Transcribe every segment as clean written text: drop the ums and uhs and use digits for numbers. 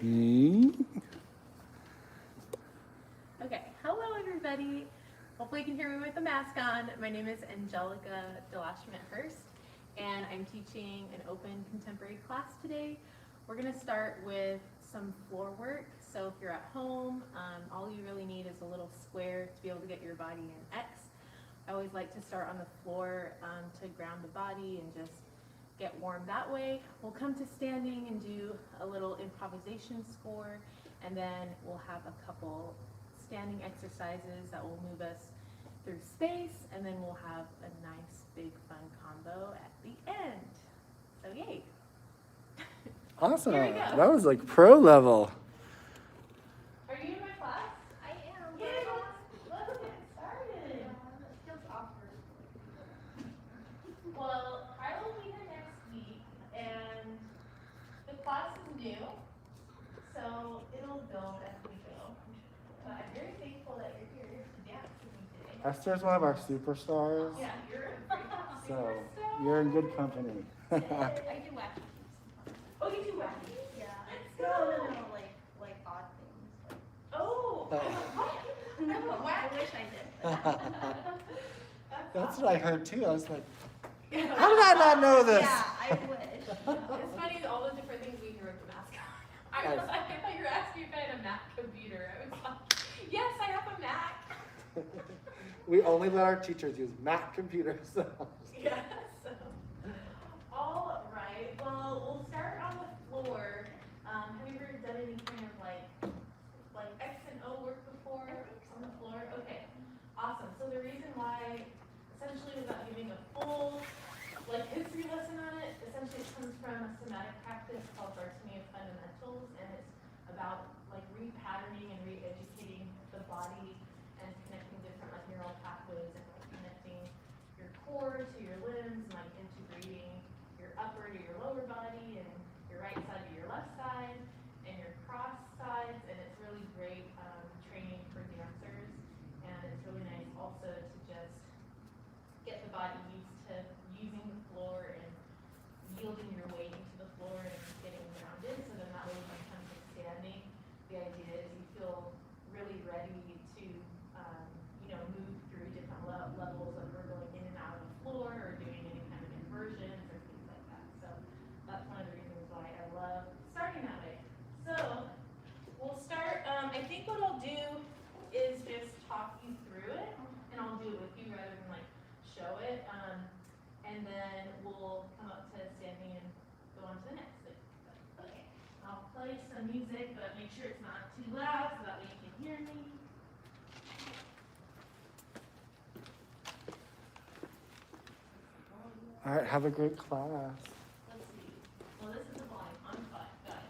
Okay, hello everybody. Hopefully you can hear me with the mask on. My name is Angelica Hurst, and I'm teaching an open contemporary class today. We're going to start with some floor work. So if you're at home, all you really need is a little square to be able to get your body in X. I always like to start on the floor to ground the body and just get warm that way. We'll come to standing and do a little improvisation score, and then we'll have a couple standing exercises that will move us through space, and then we'll have a nice big fun combo at the end. So yay. Awesome. Here we go. That was like pro level. Are you in my class? I am. Yeah, let's get started. It feels awkward. Well, I will be here next week, and the class is new, so it'll go as we go. But I'm very thankful that you're here to dance with me today. Esther's one of our superstars, Yeah, you're a freaking so superstar. you're in good company. I do wacky. Oh, you do wacky? Yeah. Let's No, go. like odd things. Like, Oh, no, I wacky. wish I did. That's what I heard too. I was like, how did I not know this? Yeah, I wish. It's funny all the different things we hear with the mask on. I thought you were asking if I had a Mac computer. I was like, yes, I have a Mac. We only let our teachers use Mac computers. So. Yes. All right. Well, we'll start on the floor. Have you ever done any kind of like X and O work before on the floor? Okay. Awesome. So the reason why, essentially, without giving a full history lesson on it, essentially it comes from a somatic practice called Bartolomeo Fundamentals, and it's about repatterning and re-educating the body and connecting different neural pathways and connecting your core to your limbs, and integrating your upper to your lower body and your right side to your left side and your cross sides, and it's really great training for dancers, and it's really nice also to just get the body used to using the floor and yielding your weight into the floor and getting grounded, so then that way when it comes to standing, the idea is you feel really ready to move through different levels of going in and out of the floor or doing any kind of inversions or things like that. So that's one of the reasons why I love starting that way. So we'll start, I think what I'll do is just talk you through it, and I'll do it with you rather than show it, and then we'll come up to standing and go on to the next thing. Okay, I'll play some music, but make sure it's not too loud so that way you can hear me. All right, have a great class. Let's see. Well, this is a volume. I'm fine. Got it.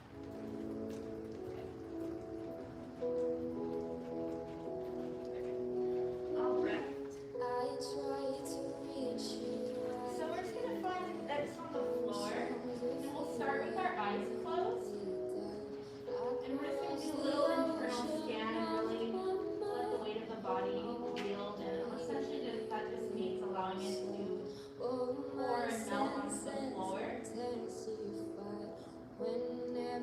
Okay. All right. So we're just going to find X on the floor, and we'll start with our eyes closed. And we're just going to do a little internal scan and really let the weight of the body yield. And essentially that just means allowing it to pour and melt onto the floor. And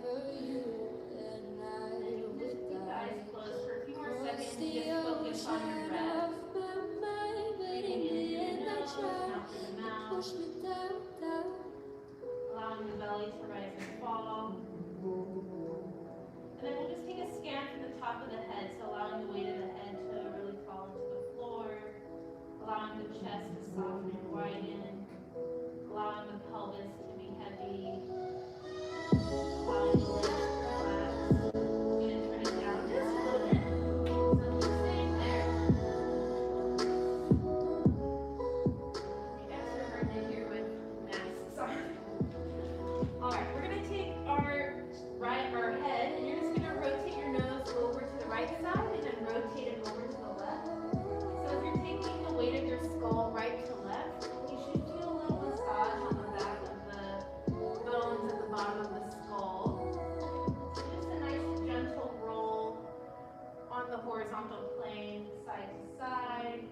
we'll just keep the eyes closed for a few more seconds and just focus on your breath. Breathing in through the nose, out through the mouth. Allowing the belly to rise and fall. And then we'll just take a scan from the top of the head, so allowing the weight of the head to really fall into the floor, allowing the chest to soften and widen, allowing the pelvis to be heavy, allowing the legs to relax. I'm going to turn it down just a little bit. So just staying there. You guys are hard to hear with masks on. Alright, we're going to take our head, and you're just going to rotate your nose over to the right side and then rotate it over to the left. So if you're taking the weight of your skull right to left, you should feel a little massage on the back of the bones at the bottom of the skull. So just a nice gentle roll on the horizontal plane, side to side.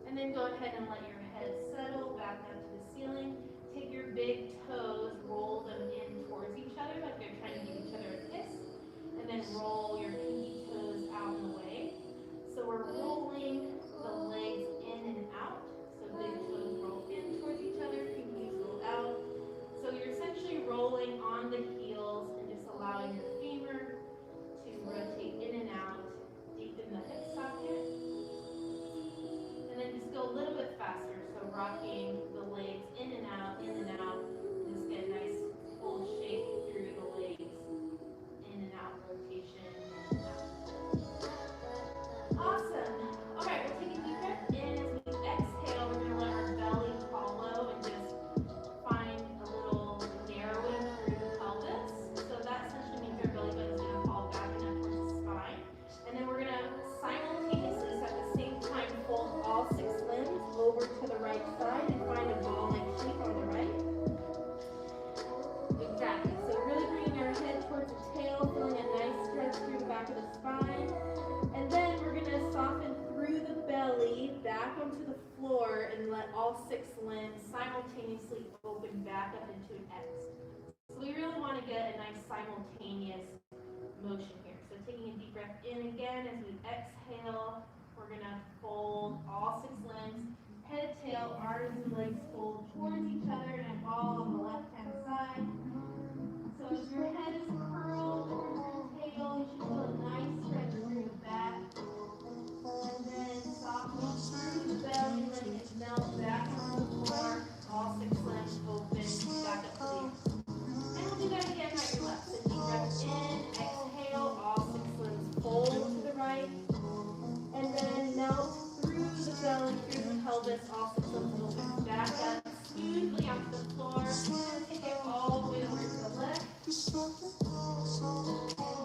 And then go ahead and let your head settle back up to the ceiling. Take your big toes, roll them in towards each other like they're trying to give each other a kiss. and then roll your pinky toes out and away. So we're rolling the legs in and out. So big toes roll in towards each other, pinkies roll out. So you're essentially rolling on the heels and just allowing your femur to rotate in and out, deep in the hip socket. And then just go a little bit faster. So rocking the legs in and out, just get a nice full shake through the legs, in and out rotation, in and out. Awesome. All right, we'll take a deep breath in. As we exhale, we're gonna let our belly hollow and just find a little narrowing through the pelvis. So that essentially means our belly button is gonna fall back and up towards the spine. And then we're gonna simultaneously, so at the same time, fold all 6 limbs over to the right side and find a ball-like shape on the right. Exactly. So really bringing our head towards the tail, feeling a nice stretch through the back of the spine. And then we're going to soften through the belly, back onto the floor, and let all 6 limbs simultaneously open back up into an X. So we really want to get a nice simultaneous motion here. So taking a deep breath in again as we exhale, we're going to fold all 6 limbs, head, tail, arms, and legs fold towards each other and a ball on the left-hand side. So as your head is curled towards your tail, you should feel a nice stretch through the back. And then softening through the belly, letting it melt back on the floor. All 6 limbs open, back up to the and we'll do that again right your left. So deep breath in, exhale, all 6 limbs fold to the right. And then melt through the belly, through the pelvis, all 6 limbs open back up smoothly onto the floor. Take it all the way over to the left. And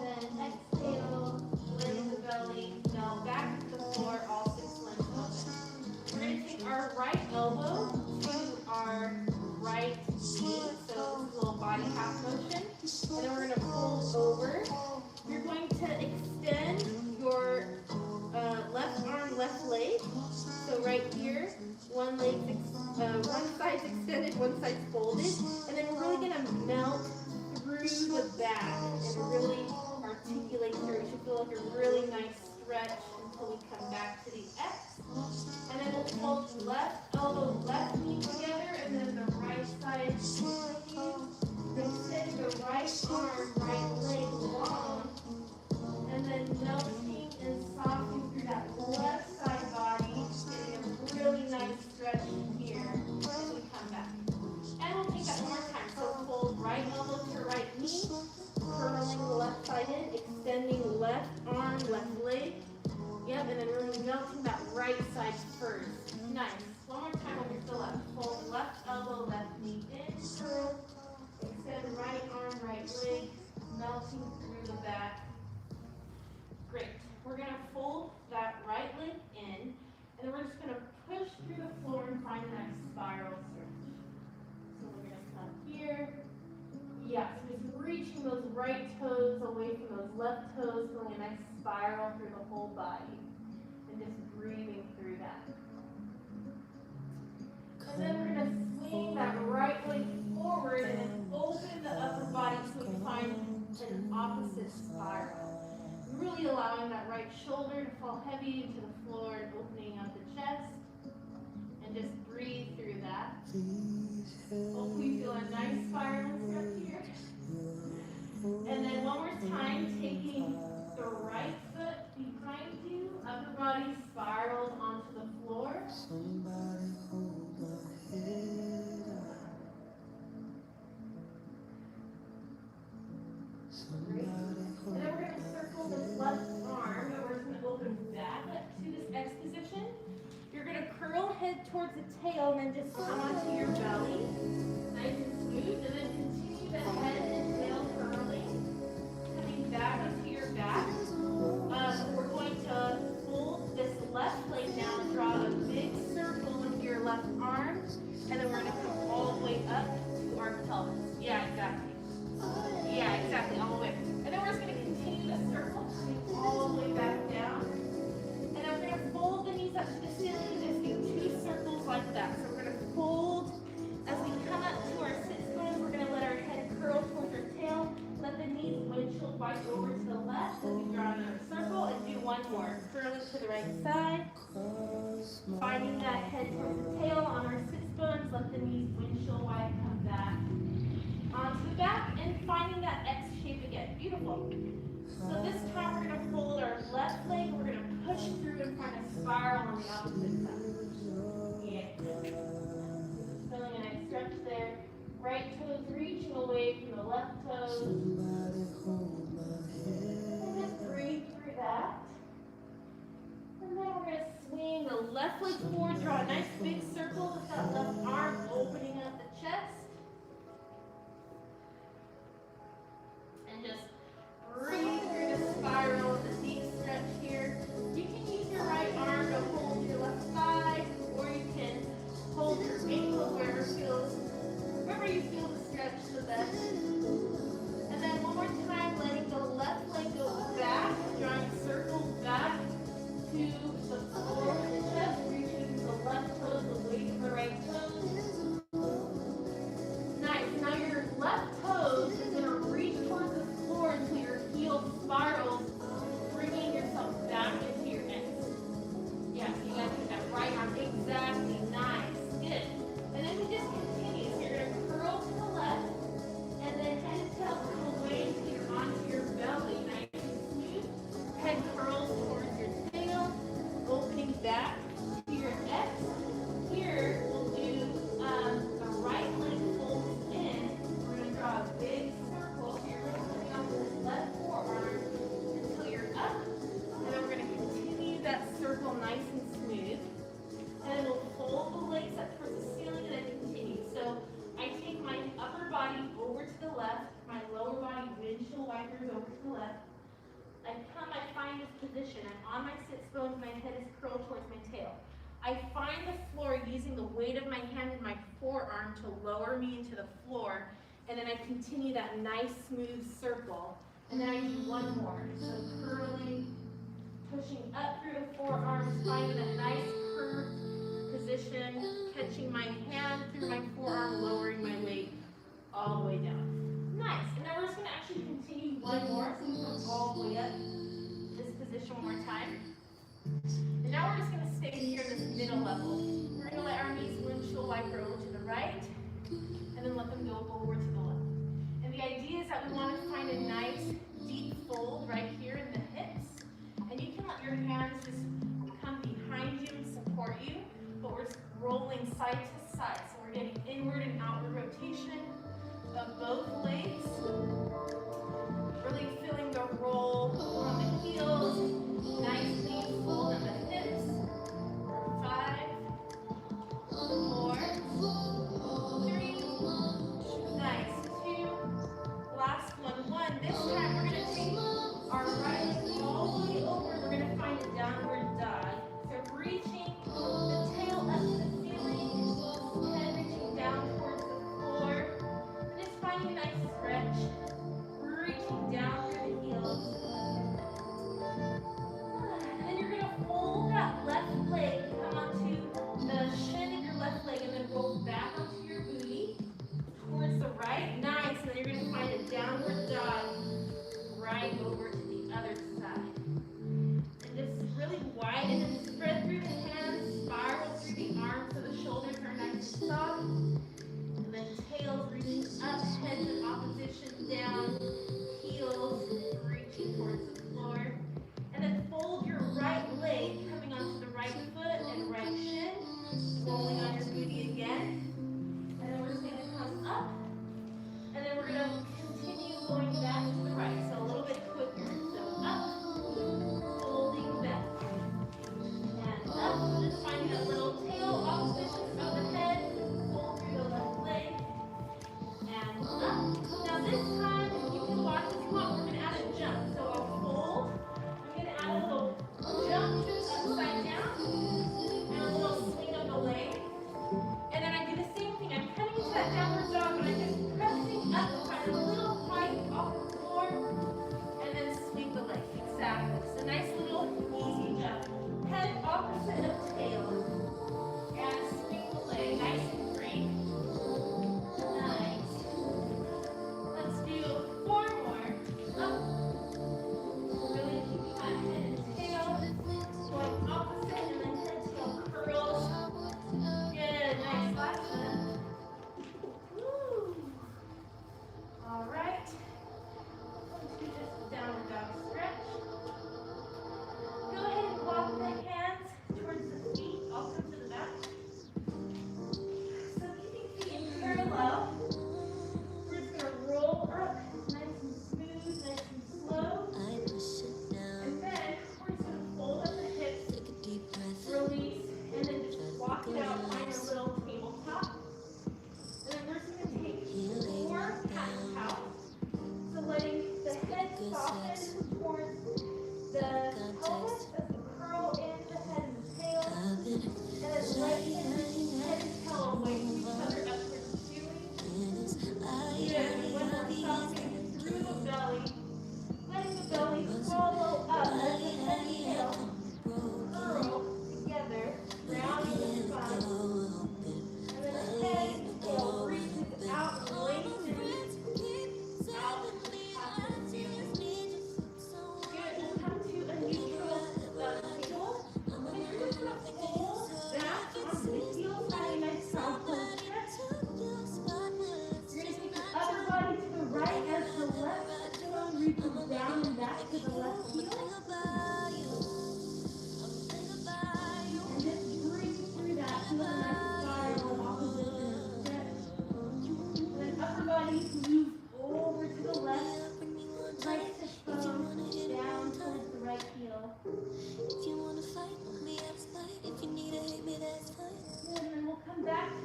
then exhale, lift the belly, melt back to the floor, all 6 limbs open. We're going to take our right elbow to our right knee, so this is a little body half motion. And then we're going to fold over. You're going to extend your left arm, left leg. So right here, one side's extended, one side's folded. And then we're really going to melt through the back and really articulate through. You should feel like a really nice stretch until we come back to the X. And then we'll fold left elbow, left knee together, and then the right side extend the right arm, right leg long, and then melting and softening through that left side body, getting a really nice stretch here as we come back. And we'll take that one more time. So fold right elbow to right knee, curling the left side in, extending left arm, left leg. Yep, and then really melting that right side first. Nice. One more time when you're still up. Fold left elbow, left knee in, curl. Extend right arm, right leg, melting through the back. Great. We're going to fold that right leg in, and then we're just going to push through the floor and find a nice spiral stretch. So we're going to come here. Yeah, so just reaching those right toes away from those left toes, feeling a nice spiral through the whole body, and just breathing through that. And then we're going to swing that right leg forward and then open the upper body so we find an opposite spiral. Really allowing that right shoulder to fall heavy into the floor and opening up the chest. And just breathe through that. Hopefully you feel a nice spiral stretch here. And then one more time, taking the right foot behind you, upper body spirals onto the floor. Great. And then we're going to circle this left arm, and we're just going to open back up to this X position. You're going to curl head towards the tail, and then just come onto your belly, nice and smooth, and then continue the head and tail curling, coming back onto your back. We're going to fold this left leg now and draw a big circle with your left arm, and then we're going to come all the way up to our pelvis. Yeah, exactly. Yeah, exactly, all the way. And then we're just going to continue the circle, coming all the way back down. And then we're going to fold the knees up to the ceiling and just do 2 circles like that. So we're going to fold as we come up to our sit bones. We're going to let our head curl towards our tail. Let the knees windshield wide over to the left. to the right side. Finding that head towards the tail on our sits bones. Let the knees windshield wide come back onto the back and finding that X shape again. Beautiful. So this time we're going to fold our left leg. We're going to push through and find a spiral on the opposite side. Yeah. Feeling a nice stretch there. Right toes reaching away from the left toes. And just breathe through that. And then we're going to swing the left leg forward, draw a nice big circle with that left arm, opening up the chest. And just breathe through the spiral with a deep stretch here. You can use your right arm to hold your left thigh, or you can hold your ankle wherever you feel the stretch the best. And then one more time, letting the left leg go back, drawing a circle back to the floor of the chest, reaching the left toes, the weight of the right toes. Nice. Now your left toes is going to reach towards the floor until your heel spirals, bringing yourself back into your X. Yeah, so you got to put that right arm. Exactly. Nice. Good. And then we just continue. So you're going to curl to the left, and then head and tail curl away until you're onto your belly. Nice and smooth. Head curls towards your tail, opening back to your X. Here, we'll do the right leg folds in. We're going to draw a big circle. So you're going to bring off the left forearm until you're up. And then we're going to continue that circle nice and smooth. And then we'll fold the legs up towards the ceiling and then continue. So I take my upper body over to the left, my lower body windshield wipers over to the left. I find this position. I'm on my sits bones, my head is curled towards my tail. I find the floor using the weight of my hand and my forearm to lower me into the floor, and then I continue that nice smooth circle. And then I do one more. So curling, pushing up through the forearms, finding that nice curved position, catching my hand through my forearm, lowering my weight all the way down. Nice. And now we're just going to actually continue one more, so we come all the way up this position one more time. And now we're just going to stay here in this middle level. We're going to let our knees windshield wiper over to the right, and then let them go over to the left. And the idea is that we want to find a nice deep fold right here in the hips. And you can let your hands just come behind you and support you, but we're just rolling side to side. So we're getting inward and outward rotation of both legs. Really feeling the roll on the heels. Nice deep fold in the hips. 5, 4, 3. Nice. 2. Last one. 1. This time we're going to take our right leg all the way over. We're going to find a downward dog. So reaching the tail up to the ceiling, head reaching down towards the floor. And just finding a nice stretch. Reaching down through the heels. And then you're going to fold that left leg, come onto the shin of your left leg, and then roll back onto your booty towards the right. Nice. And then you're going to find a downward dog right over to the other side. And just really widen and spread through the hands, spiral through the arms so the shoulders are nice and soft. And then tails reaching up, heads in opposition down, heels reaching towards the floor. And then fold your right leg coming onto the right foot and right shin, rolling on your booty again. And then we're just going to come up. And then we're going to continue going back to the right. So a little bit quicker.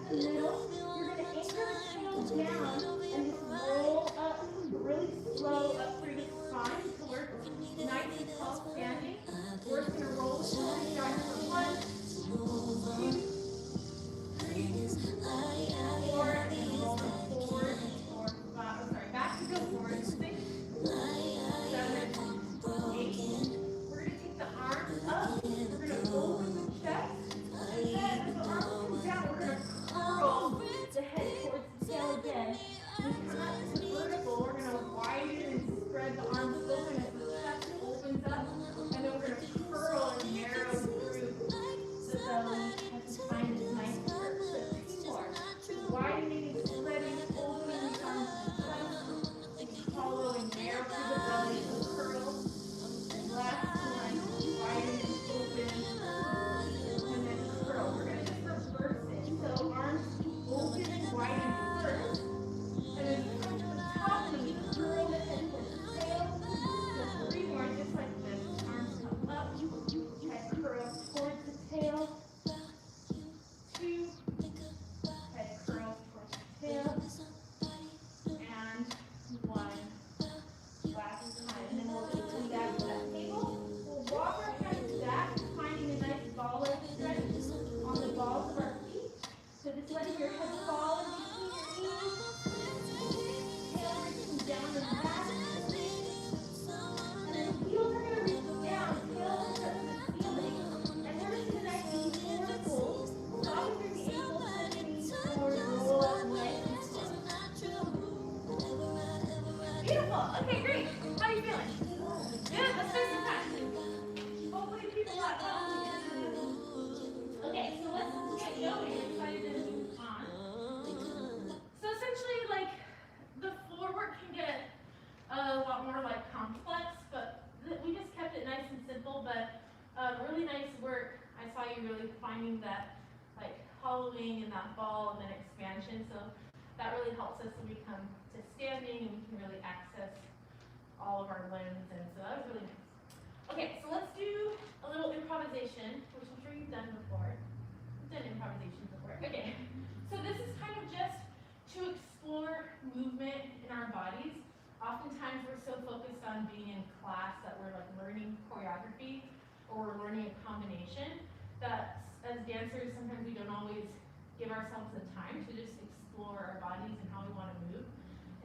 the middle. You're going to anchor the tail down and just roll up really slow up through the spine to work nice and tall standing. We're just going to roll the shoulders down for 1, 2, 3, 4, and roll them forward and forward. Back to go forward. 6, 7, 8. We're going to take the arms up. We're going to open the chest. And then as the arms come down, we're going to curl the head towards the tail again. We come up to vertical. We're going to widen and spread the arms open as the chest opens up. And then we're going to curl and narrow through the belly as we find this nice curve. So 2 more. Widening and spreading, opening the arms to the chest. Follow and narrow through the belly and curl. Last one, widen and open, and then curl. We're going to just reverse it. So arms open and widen first, and then come to the top and we curl the head towards the tail. So 3 more, just like this. Arms come up, head curl towards the tail. 2, head curl towards the tail. And 1. Last time, and then we'll just come back to that table. We'll walk our hands back, finding a nice ball-like stretch on the balls of our feet. So just letting your head fall in between your knees. Tail reaching down and back. And then heels are going to reach down, tail touching the ceiling. And we're just going to nicely forward fold. Stop through the ankle, knees forward, roll up, leg and forward. Beautiful. Okay, great. How are you feeling? Good. Let's spend some time. Hopefully people at home can. Okay, so let's get going. I'm excited to move on. So essentially, like, the floor work can get a lot more like complex, but we just kept it nice and simple. But really nice work. I saw you really finding that like hollowing and that ball and then expansion. So that really helps us when we come to standing and we can really access all of our limbs, and so that was really nice. Okay, so let's do a little improvisation, which I'm sure you've done before. You've done improvisation before. Okay, so this is kind of just to explore movement in our bodies. Oftentimes we're so focused on being in class that we're like learning choreography or we're learning a combination that as dancers sometimes we don't always give ourselves the time to just explore our bodies and how we want to move.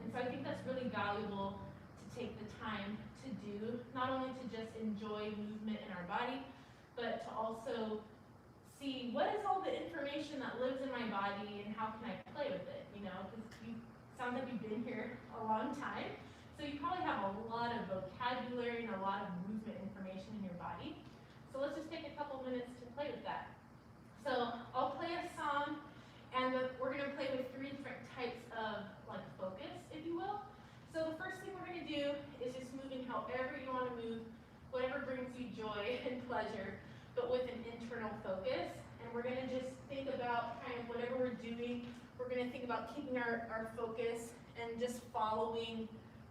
And so I think that's really valuable to take the time to do, not only to just enjoy movement in our body, but to also see what is all the information that lives in my body and how can I play with it, you know, because you sound like you've been here a long time, so you probably have a lot of vocabulary and a lot of movement information in your body. So let's just take a couple minutes to play with that. So I'll play a song, and we're going to play with 3 different types of like focus, if you will. So the first thing we're going to do is just moving however you want to move, whatever brings you joy and pleasure, but with an internal focus. And we're going to just think about kind of whatever we're doing. We're going to think about keeping our focus and just following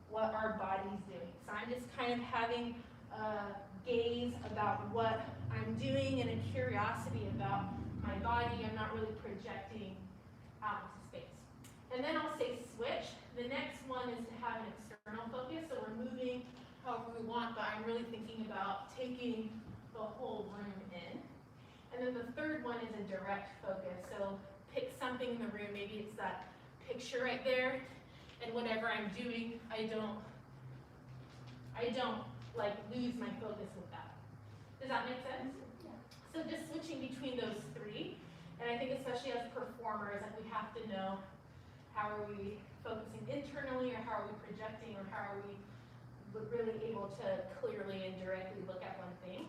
what our body's doing. So I'm just kind of having a gaze about what I'm doing and a curiosity about my body. I'm not really projecting out into space. And then I'll say switch. The next one is to have an external focus. So we're moving however we want, but I'm really thinking about taking the whole room in. And then the third one is a direct focus. So pick something in the room. Maybe it's that picture right there. And whatever I'm doing, I don't like lose my focus with that. Does that make sense? Yeah. So just switching between those 3. And I think especially as performers, like we have to know how are we focusing internally, or how are we projecting, or how are we really able to clearly and directly look at one thing.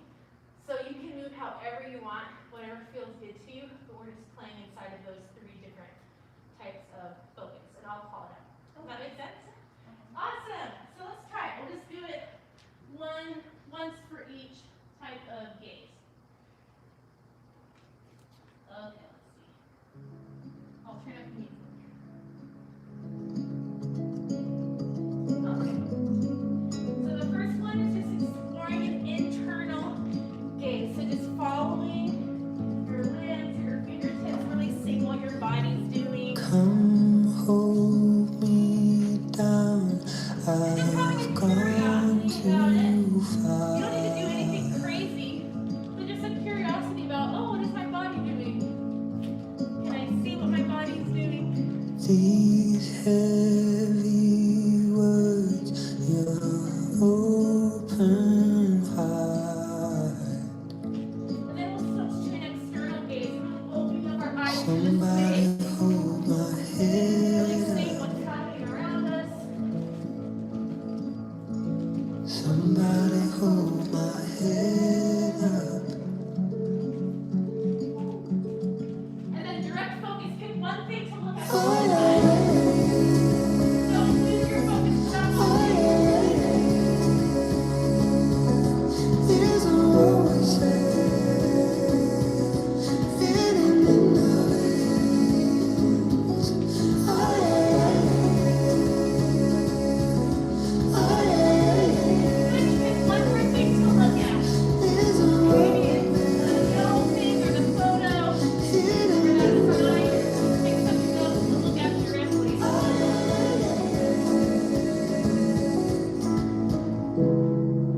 So you can move however you want, whatever feels good to you, but we're just playing inside of those 3 different types of focus, and I'll call it out. Does that make sense? Awesome. So let's try it. We'll just do it once for each type of gaze. Okay, let's see. I'll turn up the music. Okay. So the first one is just exploring an internal gaze. So just following your limbs, your fingertips, Come hold me down. I've gone too far. You don't need to do anything crazy, but just a curiosity about, oh, what is my body doing? Can I see what my body's doing? These heavy words, your open heart. And then we'll switch to an external gaze, opening up our eyes to the Somebody space, hold my really head seeing up. what's happening around us. Somebody hold my head up. And then direct focus, pick one thing to look at. Oh, yeah. Don't lose your focus around Oh, one thing. yeah. There's a always hidden in the waves. Oh, yeah. Oh, yeah. Good, pick one more thing to look at. There's a Maybe it's the yellow thing or the photo or that sign. Pick something else to look at directly.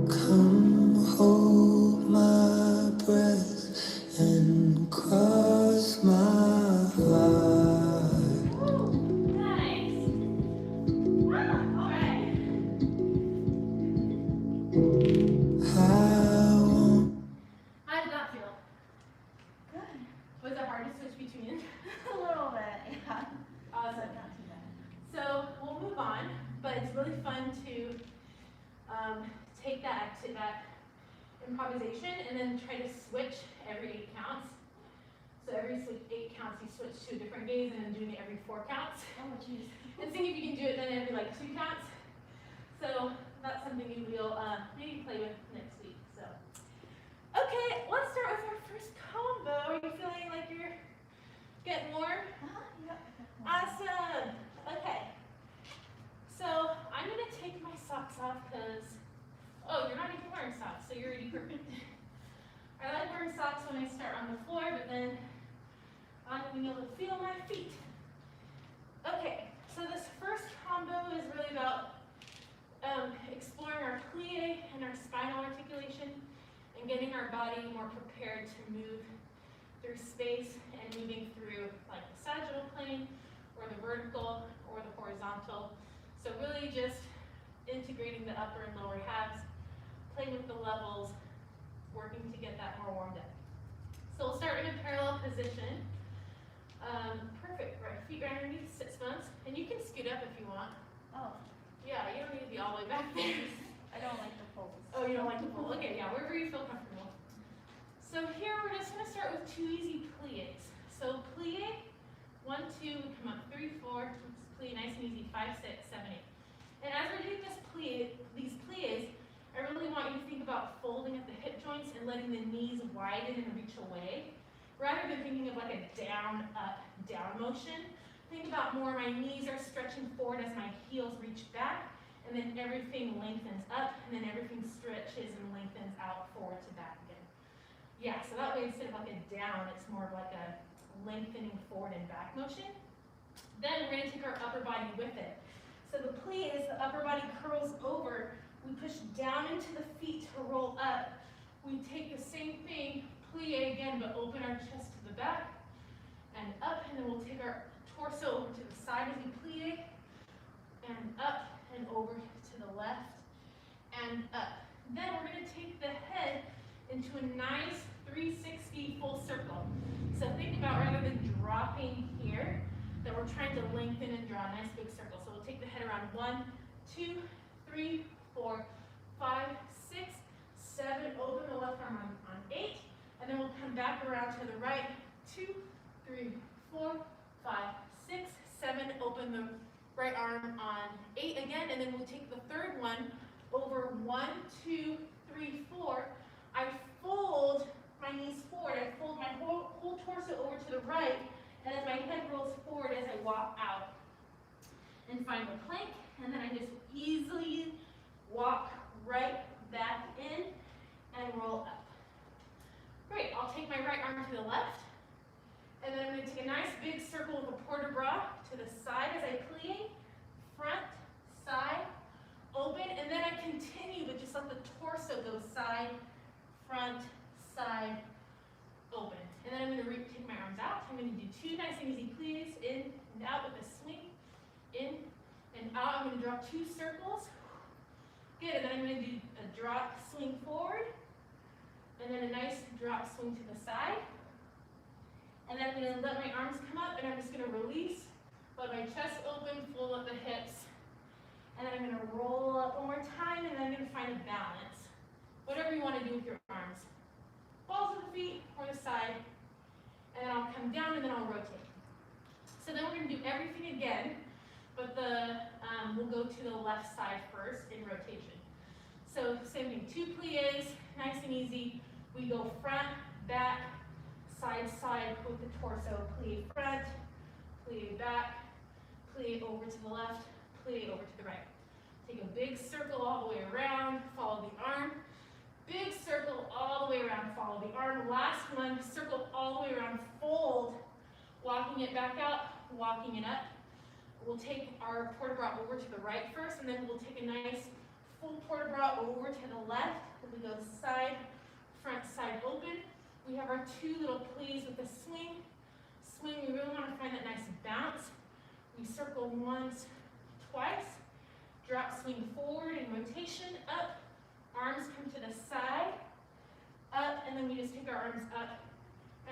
Come hold my breath and cross my heart. Ooh, nice. All right. I won't. How did that feel? Good. Was it hard to switch between? A little bit, yeah. Awesome. Not too bad. So we'll move on, but it's really fun to take that improvisation and then try to switch every 8 counts. So every 8 counts, you switch to a different gaze and then doing it every 4 counts. Oh, jeez. And seeing if you can do it then every like 2 counts. So that's something you will maybe play with next week. So, okay, let's start with our first combo. Are you feeling like you're getting warm? Yep. Awesome. Okay. So I'm gonna take my socks off because, oh, you're not even wearing socks, so you're already perfect. I like wearing socks when I start on the floor, but then I'm gonna be able to feel my feet. Okay, so this first combo is really about exploring our plie and our spinal articulation and getting our body more prepared to move through space and moving through like the sagittal plane or the vertical or the horizontal. So really just integrating the upper and lower halves, playing with the levels, working to get that more warmed up. So we'll start in a parallel position. Perfect, right, feet right underneath, sit bones, and you can scoot up if you want. Oh, Yeah, you don't need to be all the way back there. I don't like the pose. Oh, you don't like the pull? Okay, yeah, wherever you feel comfortable. So here we're just gonna start with 2 easy plies. So plie, 1, 2, we come up 3, 4, plie nice and easy, 5, 6, 7, 8. And as we're doing this plie, these plies, I really want you to think about folding at the hip joints and letting the knees widen and reach away. Rather than thinking of like a down, up, down motion, think about more my knees are stretching forward as my heels reach back, and then everything lengthens up, and then everything stretches and lengthens out forward to back again. Yeah, so that way instead of like a down, it's more of like a lengthening forward and back motion. Then we're gonna take our upper body with it. So the plie is the upper body curls over, we push down into the feet to roll up. We take the same thing, plie again, but open our chest to the back and up, and then we'll take our torso over to the side as we plie, and up and over to the left and up. Then we're going to take the head into a nice 360 full circle. So think about rather than dropping here, that we're trying to lengthen and draw a nice big circle. So we'll take the head around 1, 2, 3, 4, 5, 6, 7, open the left arm on 8, and then we'll come back around to the right, 2, 3, 4, 5, 6, 7, open the right arm on 8 again, and then we'll take the third one over 1, 2, 3, 4. I fold my knees forward, I fold my whole torso over to the right, and as my head rolls forward as I walk out and find the plank, and then I just easily walk right back in and roll up. Great, I'll take my right arm to the left, and And then I'm going to take a nice big circle with a port de bras to the side as I plie, front, side, open, and then I continue, but just let the torso go side, front, side, open. And then I'm going to take my arms out. I'm going to do 2 nice and easy plies, in and out with a swing, in and out. I'm going to draw 2 circles. Good, and then I'm going to do a drop, swing forward, and then a nice drop, swing to the side. And then I'm going to let my arms come up, and I'm just going to release, let my chest open, fold up the hips. And then I'm going to roll up one more time, and then I'm going to find a balance. Whatever you want to do with your arms. Balls of the feet or the side, and then I'll come down, and then I'll rotate. So then we're going to do everything again, but we'll go to the left side first in rotation. So same thing, 2 plies, nice and easy. We go front, back, side, side with the torso. Plie front, plie back, plie over to the left, plie over to the right. Take a big circle all the way around, follow the arm. Big circle all the way around, follow the arm. Last one, circle all the way around, fold, walking it back out, walking it up. We'll take our port de bras over to the right first, and then we'll take a nice full port de bras over to the left. We go side, front, side open. We have our 2 little plies with a swing. Swing, we really want to find that nice bounce. We circle once, twice. Drop, swing forward in rotation, up. Arms come to the side, up, and then we just take our arms up.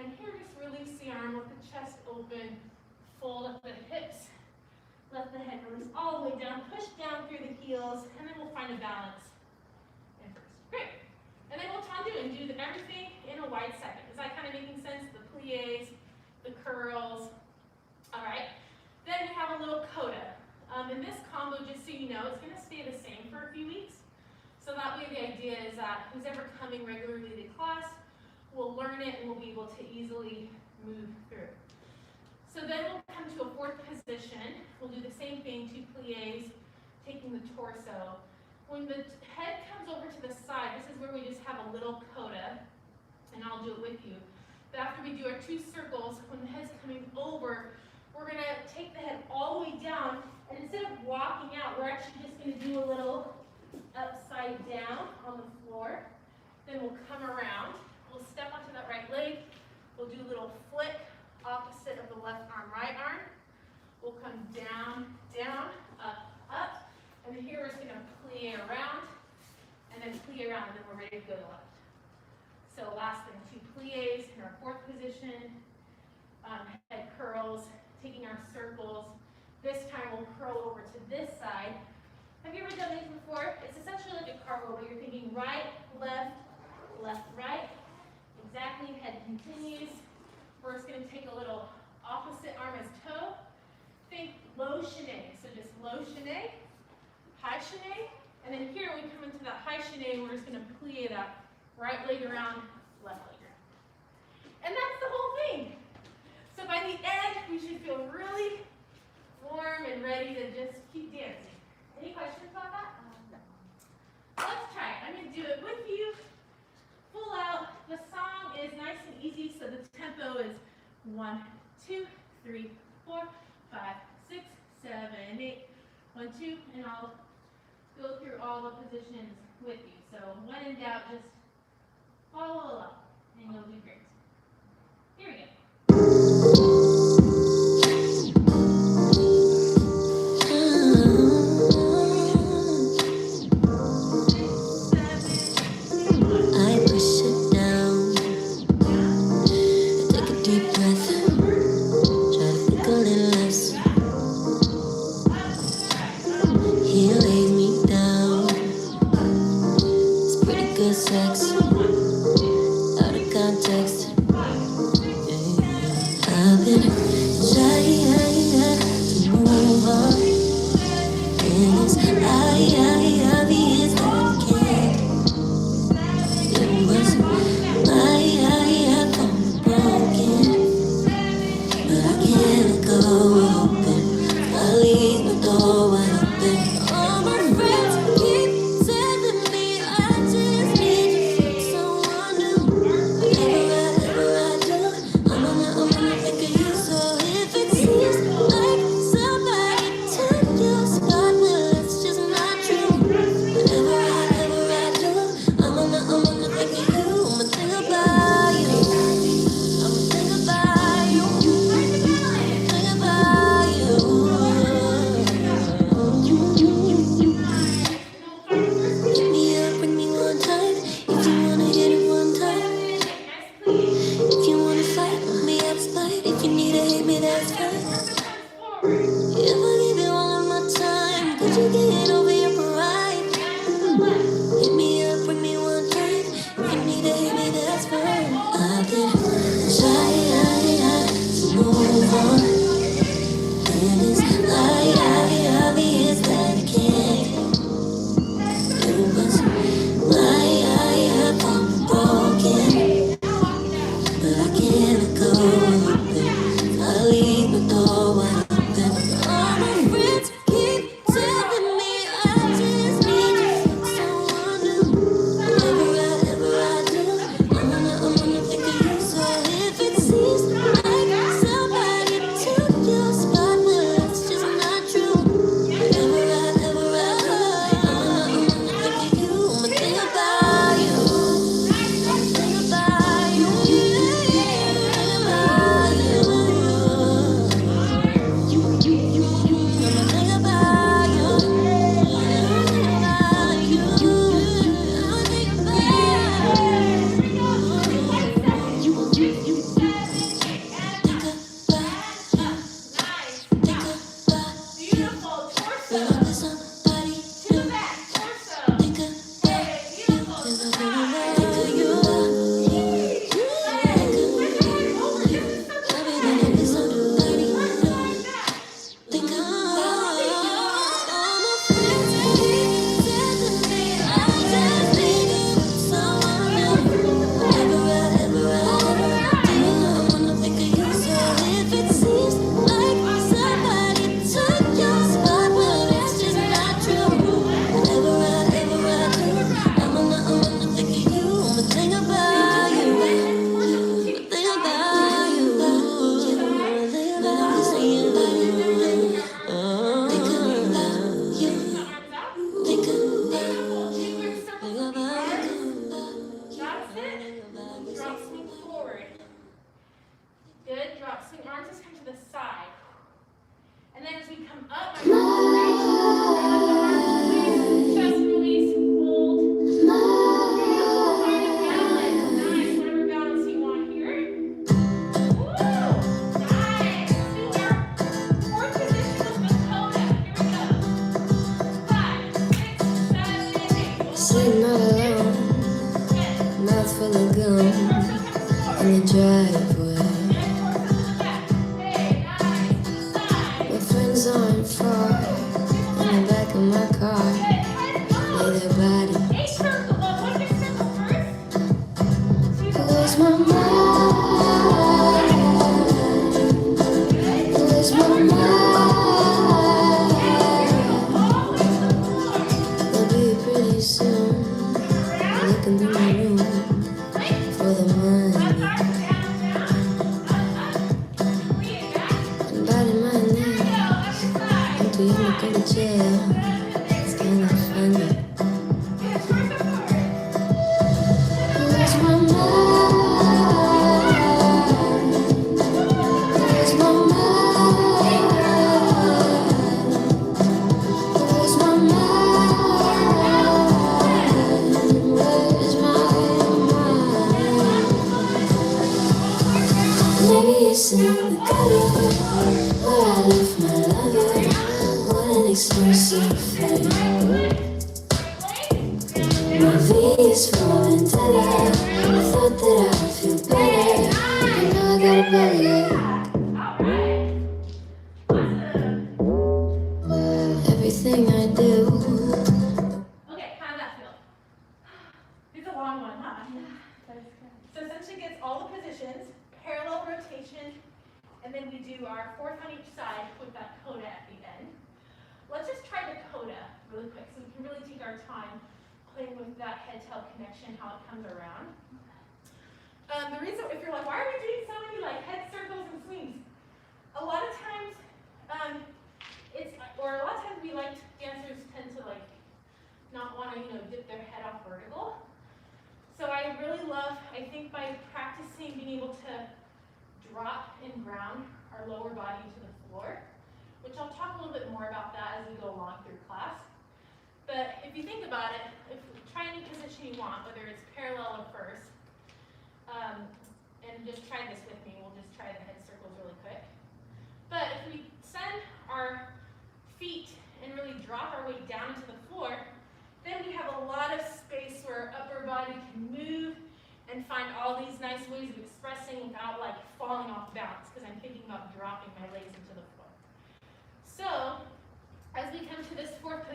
And here, just release the arm, let the chest open, fold up the hips, let the head release all the way down, push down through the heels, and then we'll find a balance. And first, great. And then we'll undo and do everything in a wide second. Is that kind of making sense? The plies, the curls. All right. Then we have a little coda. In this combo, just so you know, it's going to stay the same for a few weeks. So that way the idea is that who's ever coming regularly to class will learn it and will be able to easily move through. So then we'll come to a 4th position. We'll do the same thing, 2 plies, taking the torso. When the head comes over to the side, this is where we just have a little coda, and I'll do it with you. But after we do our 2 circles, when the head's coming over, we're going to take the head all the way down, and instead of walking out, we're actually just going to do a little upside down on the floor. Then we'll come around. We'll step onto that right leg. We'll do a little flick opposite of the left arm, right arm. We'll come down, down, up, up. And then here we're just going to plie around, and then plie around, and then we're ready to go to the left. So last thing, 2 plies in our 4th position. Head curls, taking our circles. This time we'll curl over to this side. Have you ever done these before? It's essentially like a cartwheel, but you're thinking right, left, left, right. Exactly, head continues. We're just going to take a little opposite arm as toe. Think low chenet. So just low chenet, high chenet, and then here we come into that high chenet, and we're just going to plie that right leg around, left leg around. And that's the whole thing. So by the end, we should feel really warm and ready to just keep dancing. Any questions about that? No. Let's try it. I'm going to do it with you. Full out. The song is nice and easy, so the tempo is 1, 2, 3, 4, 5, 6, 7, 8. 1, 2, and I'll go through all the positions with you. So when in doubt, just follow along, and you'll do great. Here we go. Sex out of context. Yeah. best friend. If I give you all of my time, could you get over your pride? Hit me up, bring me one drink. If you need to hit me, that's fine. I've been shy to move on, and it's obvious that I can't. It was my phone broken, but I can't let go. I leave the door wide open. All my friends keep telling me I just need someone new. Whatever I do, I wanna think of you. So if it seems like somebody took your spot, well, it's just not true. Whatever I do, I wanna think of you. I'ma think about you. Think about you. Think about you. Good, drop, swing arms, just come to the side. And then as we come up, my arms release, chest release, fold. Beautiful, find a balance. Nice, whatever balance you want here. Woo, nice. Let's do our fourth position with Dakota. Here we go. 5, 6, 7, 8. Sitting all alone, mouth full of gum in the driveway. My friends aren't far, in the back of my car, lay their body. Lose my mind, lose my mind. They'll be pretty soon, looking through my room for the money. And biting my nails until you go to jail. It's kinda funny. Lose my mind, lose my mind, lose my mind, where's my mind? Maybe it's in the gutter where I left my lover. What an expensive thing. My V is for vendetta. I thought that I would feel better, but now I got a bellyache. Everything I do. Okay, how does that feel? It's a long one, huh? So essentially gets all the positions, parallel rotation, and then we do our fourth on each side with that coda at the end. Let's just try the coda really quick so we can really take our time playing with that head-tail connection, how it comes around. The reason, if you're like, why are we doing so many like head circles and swings? A lot of times, a lot of times we like, dancers tend to like, not want to, dip their head off vertical. So I really love, I think by practicing being able to drop and ground our lower body to the floor, which I'll talk a little bit more about that as we go along through class. But if you think about it, try any position you want, whether it's parallel or first, and just try this with me. We'll just try the head circles really quick.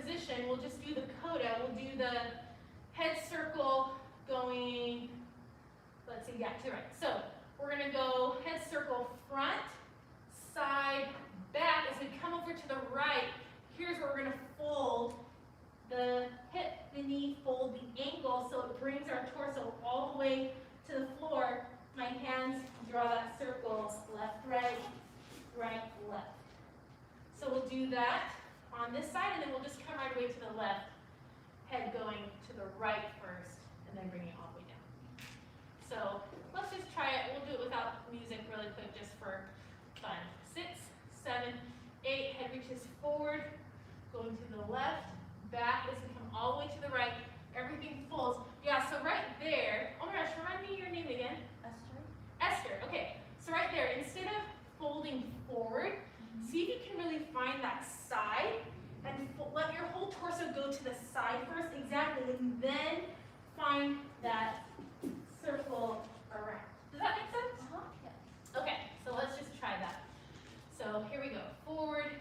position, we'll just do the coda. We'll do the head circle going, let's see, yeah, to the right. So we're gonna go head circle front, side, back. As we come over to the right, here's where we're gonna fold the hip, the knee, fold the ankle, so it brings our torso all the way to the floor. My hands draw that circle, left, right, right, left. So we'll do that on this side, and then we'll just come right away to the left, head going to the right first, and then bring it all the way down. So let's just try it. We'll do it without music really quick, just for fun. 6, 7, 8, head reaches forward, going to the left, back as we come all the way to the right, everything folds. Yeah, so right there, oh my gosh, remind me your name again. Esther? Esther, okay. So right there, instead of folding forward, see if you can really find that side and let your whole torso go to the side first, exactly, and then find that circle around. Does that make sense? Yeah. Okay, so let's just try that. So here we go, forward,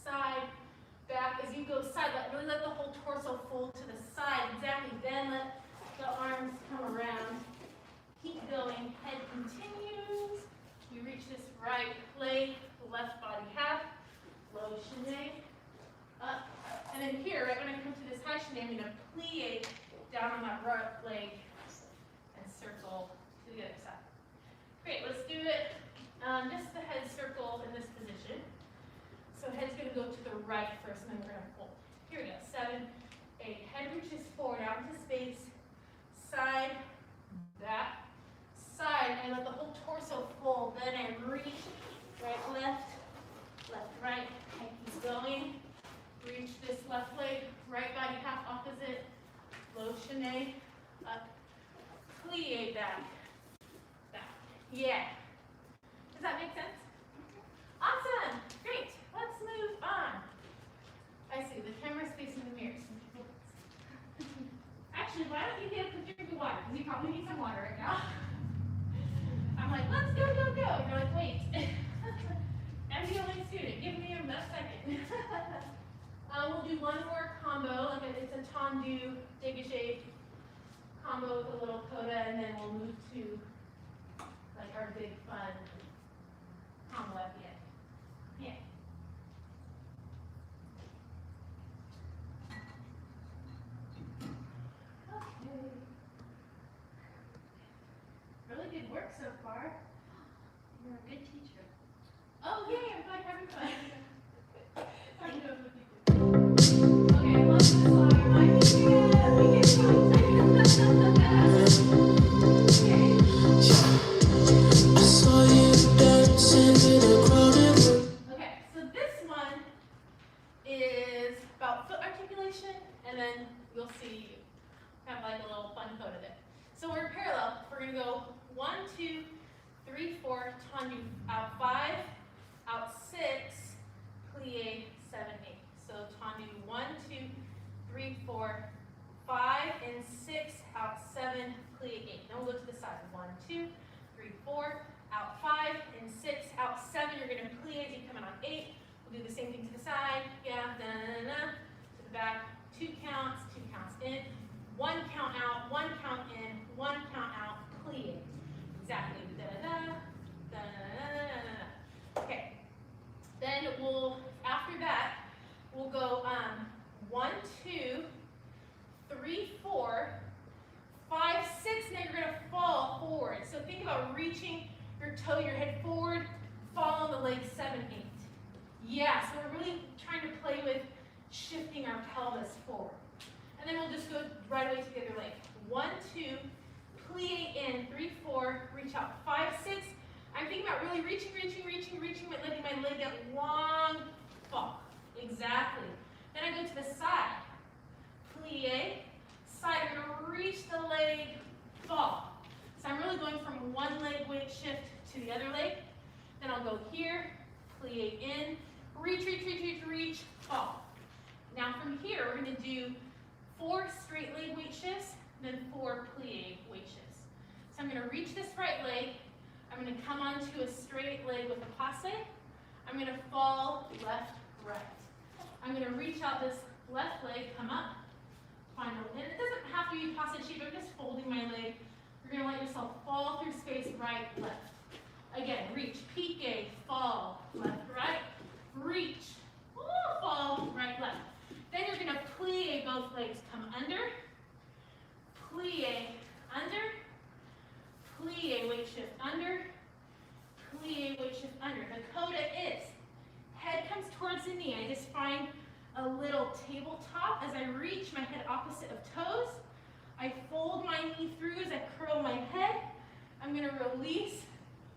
side, back. As you go side, really let the whole torso fold to the side, exactly, then let the arms come around. Keep going, head continues. You reach this right leg, left body half, low shindig, up. And then here, right when I come to this high shindig, I'm gonna plie down on that right leg and circle to the other side. Great, let's do it. Just the head circle in this position. So head's gonna go to the right first, and then we're gonna fold. Here we go, 7, 8. Head reaches forward out into space, side, back, side, and let the whole torso fold. Then I reach, right, left, left, right. I keep going. Reach this left leg, right body half opposite, low shindig, up, plie back, back. Yeah. Does that make sense? Awesome. Great. Let's move on. I see the camera's facing the mirror. Actually, why don't you get a drink of water? Because you probably need some water right now. I'm like, let's go, go, go. And you're like, wait. I'm the only student. Give me a second. We'll do one more combo. Like it's a tendu, dégagé combo with a little coda, and then we'll move to like our big fun combo at the end. Yeah. Okay. Really good work so far. You're a good teacher. Oh, yay, I'm glad you're having fun. Okay, love this song. Remind me to we get fun. Okay. I saw you dancing in a crowded room. Okay, so this one is about foot articulation, and then you'll see have like a little fun coda there. So we're parallel. We're gonna go 1, 2, 3, 4, tendu, out 5, out 6, plie 7, 8. So tendu 1, 2, 3, 4, 5, and 6, out 7, plie 8. Then we'll go to the side. 1, 2, 3, 4, out 5, and 6, out 7. You're gonna plie as you come in on 8. We'll do the same thing to the side. Yeah, da, da, da, da. To the back. 2 counts, 2 counts in. 1 count out, 1 count in, 1 count out, plie. Exactly. Da, da, da, da, da, da, da. Okay. Then we'll, after that, we'll go 1, 2, 3, 4, 5, 6. Now you're gonna fall forward. So think about reaching your toe, your head forward, fall on the leg 7, 8. Yeah, so we're really trying to play with shifting our pelvis forward. And then we'll just go right away to the other leg. 1, 2, plie in, 3, 4, reach out, 5, 6. I'm thinking about really reaching, letting my leg get long, fall. Exactly. Then I go to the side. Plie, side, I'm gonna reach the leg, fall. So I'm really going from one leg weight shift to the other leg. Then I'll go here, plie in, reach, fall. Now from here, we're gonna do 4 straight leg weight shifts, then 4 plie weight shifts. So I'm gonna reach this right leg, I'm gonna come onto a straight leg with a passe, I'm gonna fall left, right. I'm gonna reach out this left leg, come up, find a, and it doesn't have to be posse shape, I'm just folding my leg. You're gonna let yourself fall through space, right, left. Again, reach, pique, fall, left, right, reach, fall, right, left. Then you're gonna plie both legs, come under, plie, under, plie, weight shift under, plie, weight shift under. The coda is, head comes towards the knee. I just find a little tabletop as I reach my head opposite of toes. I fold my knee through as I curl my head. I'm gonna release,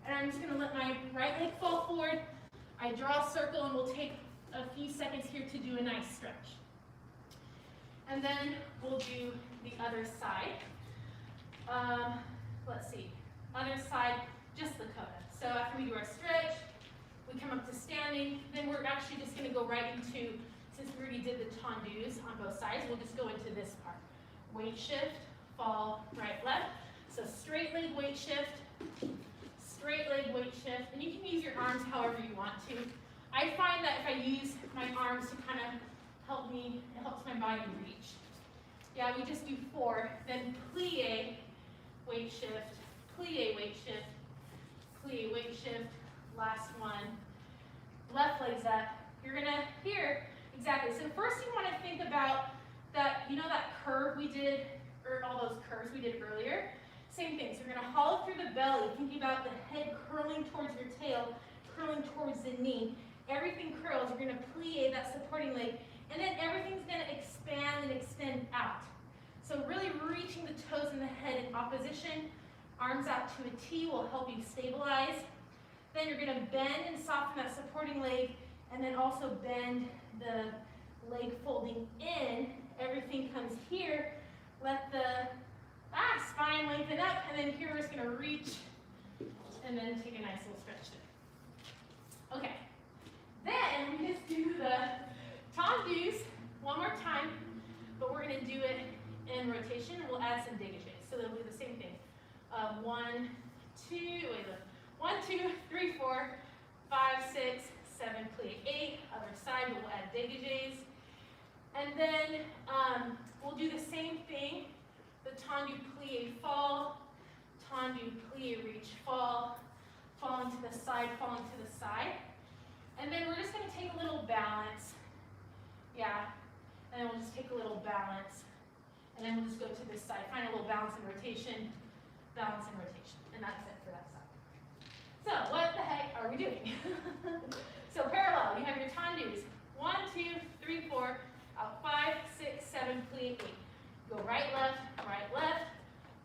and I'm just gonna let my right leg fall forward. I draw a circle, and we'll take a few seconds here to do a nice stretch. And then we'll do the other side. Let's see, other side, just the coda. So after we do our stretch, we come up to standing, then we're actually just gonna go right into, since we already did the tendus on both sides, we'll just go into this part. Weight shift, fall, right, left. So straight leg weight shift, straight leg weight shift, and you can use your arms however you want to. I find that if I use my arms to kind of help me, it helps my body reach. Yeah, we just do 4, then plie, weight shift, plie, weight shift, plie, weight shift, last one. Left leg's up. You're gonna hear, exactly. So first you wanna think about that, you know that curve we did, or all those curves we did earlier? Same thing, so you're gonna hollow through the belly, thinking about the head curling towards your tail, curling towards the knee. Everything curls, you're gonna plie that supporting leg, and then everything's gonna expand and extend out. So really reaching the toes and the head in opposition, arms out to a T will help you stabilize. Then you're gonna bend and soften that supporting leg, and then also bend the leg folding in. Everything comes here. Let the spine lengthen up, and then here we're just gonna reach, and then take a nice little stretch there. Okay, then we just do the tendus one more time, but we're gonna do it in rotation, and we'll add some dégagés. So they'll do the same thing. 1, 2, 3, 4, 5, 6, 7, plie 8. Other side, we'll add dégagés. And then we'll do the same thing. The tendu, plie, fall, tendu, plie, reach, fall, fall into the side, fall into the side. And then we're just gonna take a little balance. Yeah, and then we'll just take a little balance. And then we'll just go to this side, find a little balance and rotation, and that's it for that side. So what the heck are we doing? So parallel, you have your tendus, 1, 2, 3, 4, out 5, 6, 7, plie 8. Go right, left,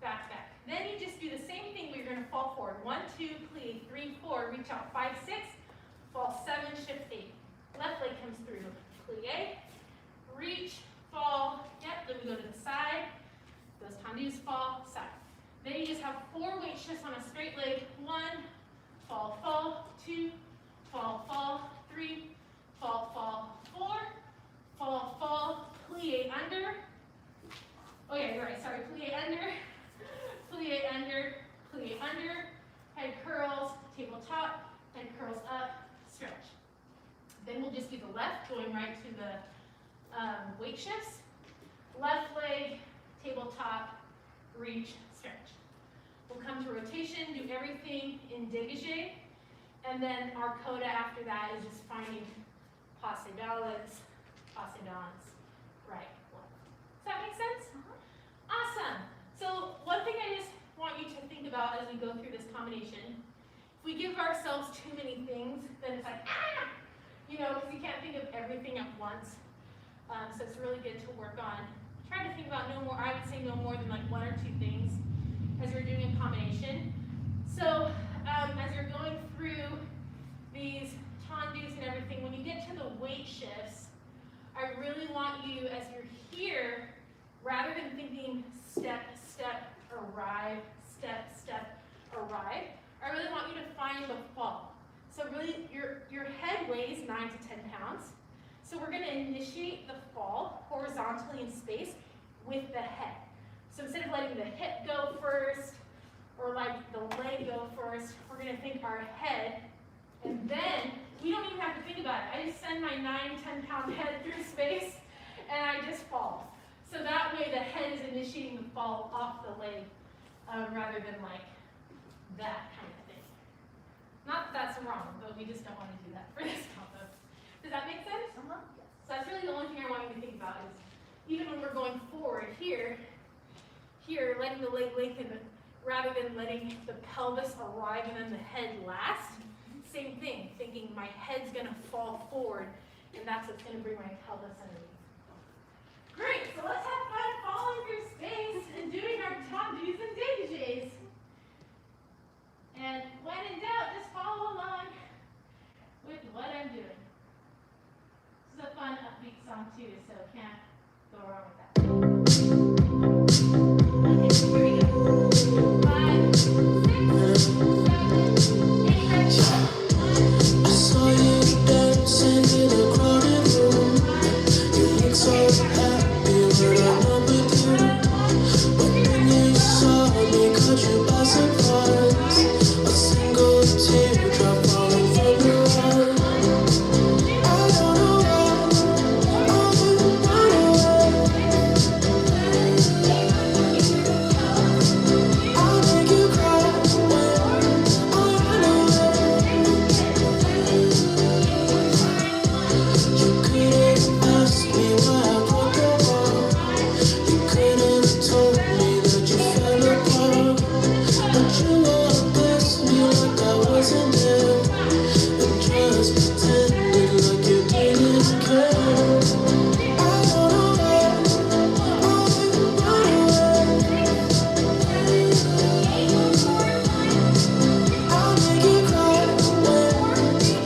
back, back. Then you just do the same thing, but you're gonna fall forward. 1, 2, plie, 3, 4, reach out 5, 6, fall 7, shift 8. Left leg comes through, plie, reach, fall, yep, then we go to the side, those tendus fall, side. Then you just have 4 weight shifts on a straight leg. 1, fall, fall, 2, fall, fall, 3, fall, fall, 4, fall, fall, plie under. Oh yeah, you're right, sorry, plie under, plie under, plie under, head curls, tabletop, head curls up, stretch. Then we'll just do the left, going right to the weight shifts. Left leg, tabletop, reach, stretch. We'll come to rotation, do everything in dégagé, and then our coda after that is just finding passe balance, right, left. Does that make sense? Awesome. So one thing I just want you to think about as we go through this combination, if we give ourselves too many things, then it's like, you know, because you can't think of everything at once. So it's really good to work on. Try to think about no more, I would say no more than like 1 or 2 things as you're doing a combination. So as you're going through these tendus and everything, when you get to the weight shifts, I really want you, as you're here, rather than thinking step, step, arrive, step, step, arrive, I really want you to find the fall. So really, your head weighs 9 to 10 pounds. So we're gonna initiate the fall horizontally in space with the head. So instead of letting the hip go first, or like the leg go first, we're gonna think our head, and then we don't even have to think about it. I just send my 9, 10 pound head through space, and I just fall. So that way the head is initiating the fall off the leg rather than like that kind of thing. Not that that's wrong, but we just don't want to do that for this combo. Does that make sense? So that's really the only thing I want you to think about is even when we're going forward here, letting the leg lengthen rather than letting the pelvis arrive and then the head last. Same thing, thinking my head's gonna fall forward and that's what's gonna bring my pelvis underneath. Great, so let's have fun falling through space and doing our tendus and dégagés. And when in doubt, just follow along with what I'm doing. This is a fun upbeat song too, so can't go wrong with that. Okay, here we go. 5, 6, 7, 8, ready, go. I saw you dancing in a crowded room. You look so happy when I'm with you. But when you saw me, caught you by surprise. A single teardrop falling from your eye. I don't know why I run away. I'll make you cry when I run away. You couldn't ask me why I broke your heart. You couldn't told me that you fell apart. But you undressed me like I wasn't there, and just pretended like you didn't care. I don't know why I run away. I'll make you cry when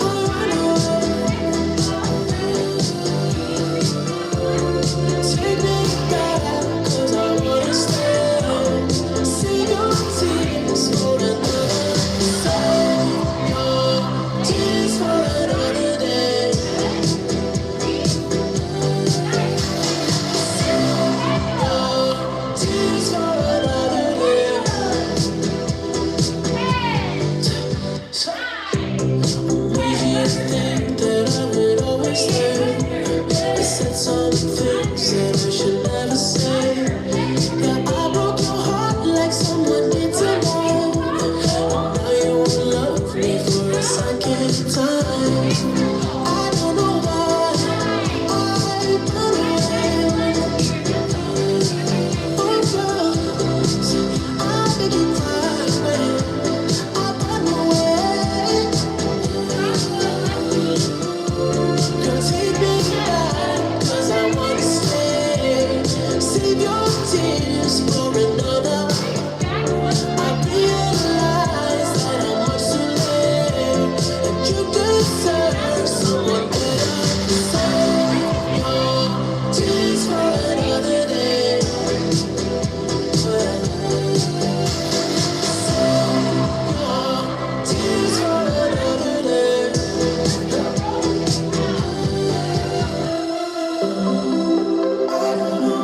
I run away. Take me back, 'cause I wanna stay. See your tears for another. Save your tears for another day. Your tears for another day. Made you think that I would always stay. I said some things that I should never say. Yeah, I broke your heart like someone did tonight. Now you won't love me for a second time. I don't know why I run away. Oh, girls, I make you cry when I run away. Girl, take me back, 'cause I wanna stay. Save your tears for another. I realize that I'm much too late, and you deserve someone better. Save your tears for another day. Save your tears for another day. I don't know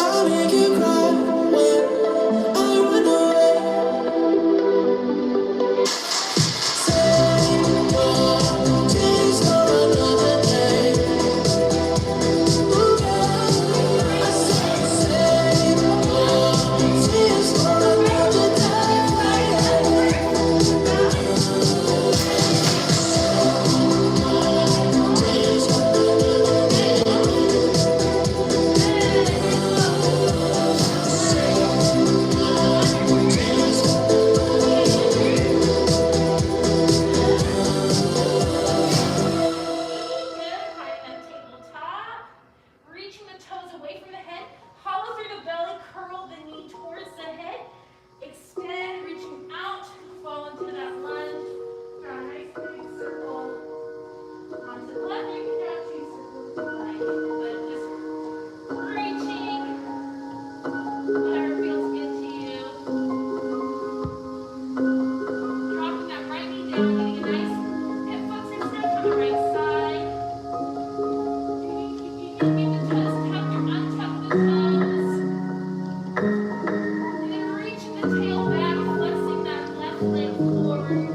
I'll make you cry when I run away. Save your tears for another day. Ooh, yeah. I said save your tears for another day. Good, high end tabletop. Reaching the toes away from the head. Hollow through the belly, curl the knee towards the head. Extend, reaching out, fall into that lunge. Draw a nice big circle onto the left. You can draw 2 circles if you like, but just reaching, whatever feels good to you. Dropping that right knee down, getting a nice hip flexor stretch on the right side. Keeping the toes tucked or untuck the toes. And then reaching the tail back, flexing that left leg forward.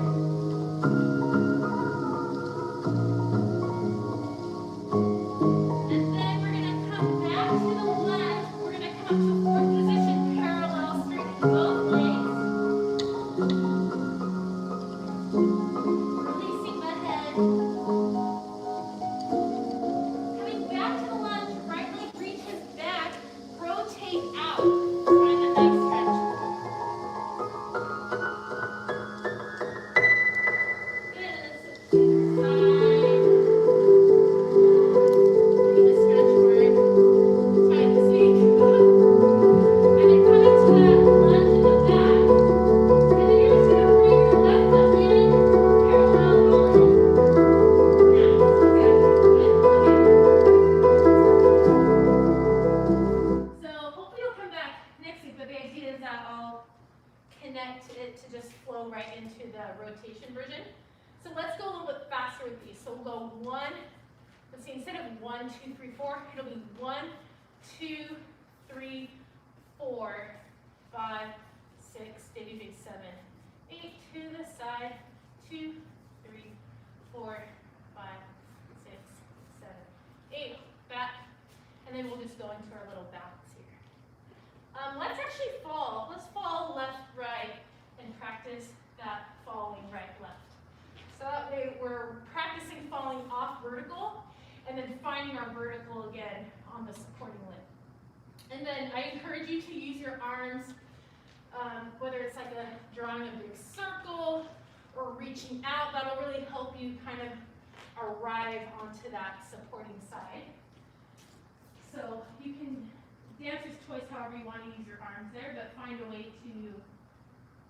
connect it to just flow right into the rotation version. So let's go a little bit faster with these. So we'll go 1, let's see, instead of 1, 2, 3, 4, it'll be 1, 2, 3, 4, 5, 6, Davey big 7, 8, to the side, 2, 3, 4, 5, 6, 7, 8, back, and then we'll just go into our little balance here. Let's actually fall. Let's fall left, right, and practice that falling right, left. So that way we're practicing falling off vertical and then finding our vertical again on the supporting limb. And then I encourage you to use your arms, whether it's like drawing a big circle or reaching out. That'll really help you kind of arrive onto that supporting side. So you can, dancer's choice however you want to use your arms there, but find a way to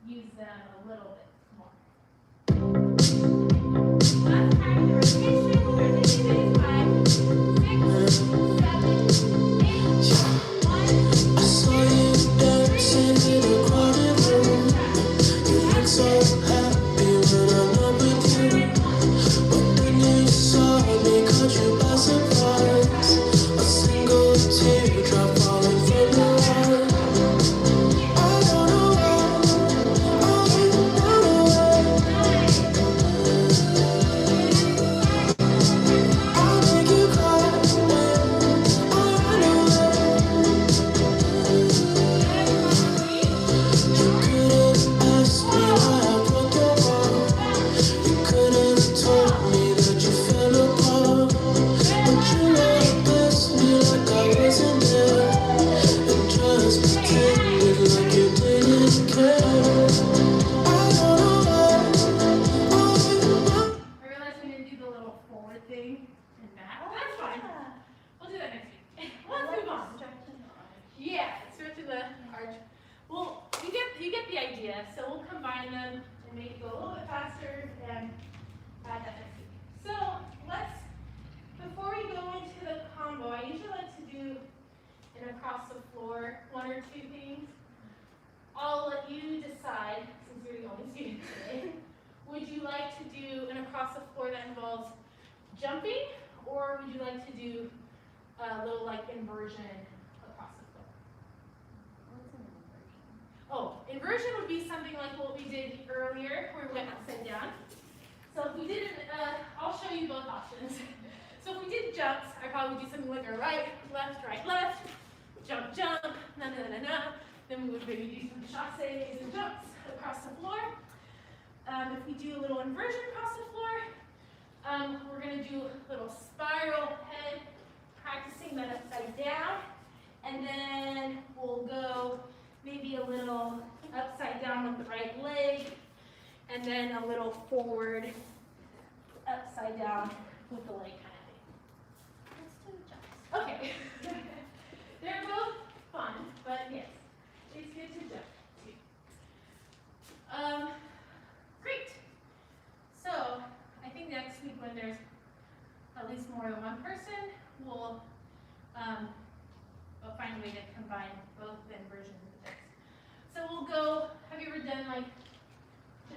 use them a little bit more. Last time the rotation, we're going to do 5, 6, 7, 8, 1. I saw you dancing in a crowded room. You look so happy when I'm not with you. But then you saw me, caught you by surprise. A single teardrop falling from your eye. I don't know why, I don't know why. I'll make you cry when I run away. You could have asked me why I broke your heart. You could have told me that you fell apart. But you undressed me like I wasn't there, and just pretended like you didn't care. I don't know why, I realized we didn't do the little forward thing and back. That's fine. We'll do that next week. Let's move on. Yeah, stretching the arch. Well, you get the idea. So we'll combine them and make it go a little bit faster and add that next week. So before we go into the combo, I usually like to do an across the floor, 1 or 2 things. I'll let you decide, since you're the only student today. Would you like to do an across the floor that involves jumping, or would you like to do a little like inversion across the floor? What's an inversion? Oh, inversion would be something like what we did earlier, where we went upside down. So if we did I'll show you both options. So if we did jumps, I'd probably do something like a right, left, jump, jump, na na na na. Then we would maybe do some chassés and jumps across the floor. If we do a little inversion across the floor, we're going to do a little spiral head, practicing that upside down. And then we'll go maybe a little upside down with the right leg, and then a little forward, upside down with the leg kind of thing. Let's do jumps. Okay. They're both fun, but yes, it's good to jump too. Great. So I think next week when there's at least more than one person, we'll find a way to combine both the inversions and the jumps. So we'll go, have you ever done like,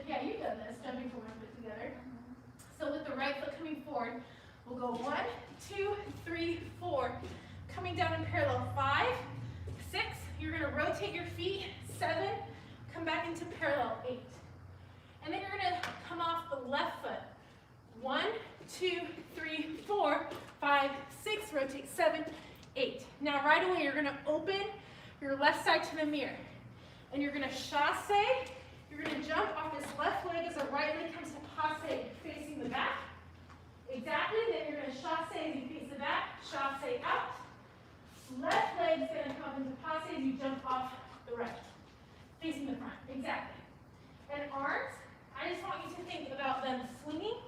yeah, you've done this, jumping from one foot together. So with the right foot coming forward, we'll go 1, 2, 3, 4, coming down in parallel, 5, 6, you're gonna rotate your feet, 7, come back into parallel, 8. And then you're gonna come off the left foot, 1, 2, 3, 4, 5, 6, rotate, 7, 8. Now right away, you're gonna open your left side to the mirror. And you're gonna chassé, you're gonna jump off this left leg as the right leg comes to passe, facing the back. Exactly, then you're gonna chassé as you face the back, chassé out. Left leg is gonna come into passe as you jump off the right, facing the front, exactly. And arms, I just want you to think about them swinging.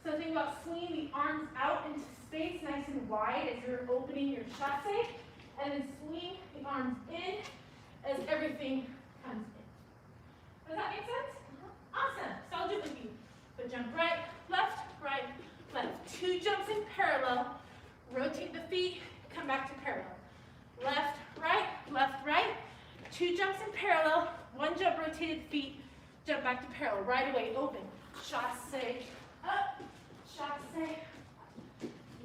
So think about swinging the arms out into space, nice and wide as you're opening your chassé, and then swing the arms in as everything comes in. Does that make sense? Awesome. So I'll do it with you. So jump right, left, 2 jumps in parallel, rotate the feet, come back to parallel. Left, right, 2 jumps in parallel, 1 jump, rotate rotated feet, jump back to parallel, right away, open, chasse, up, chasse,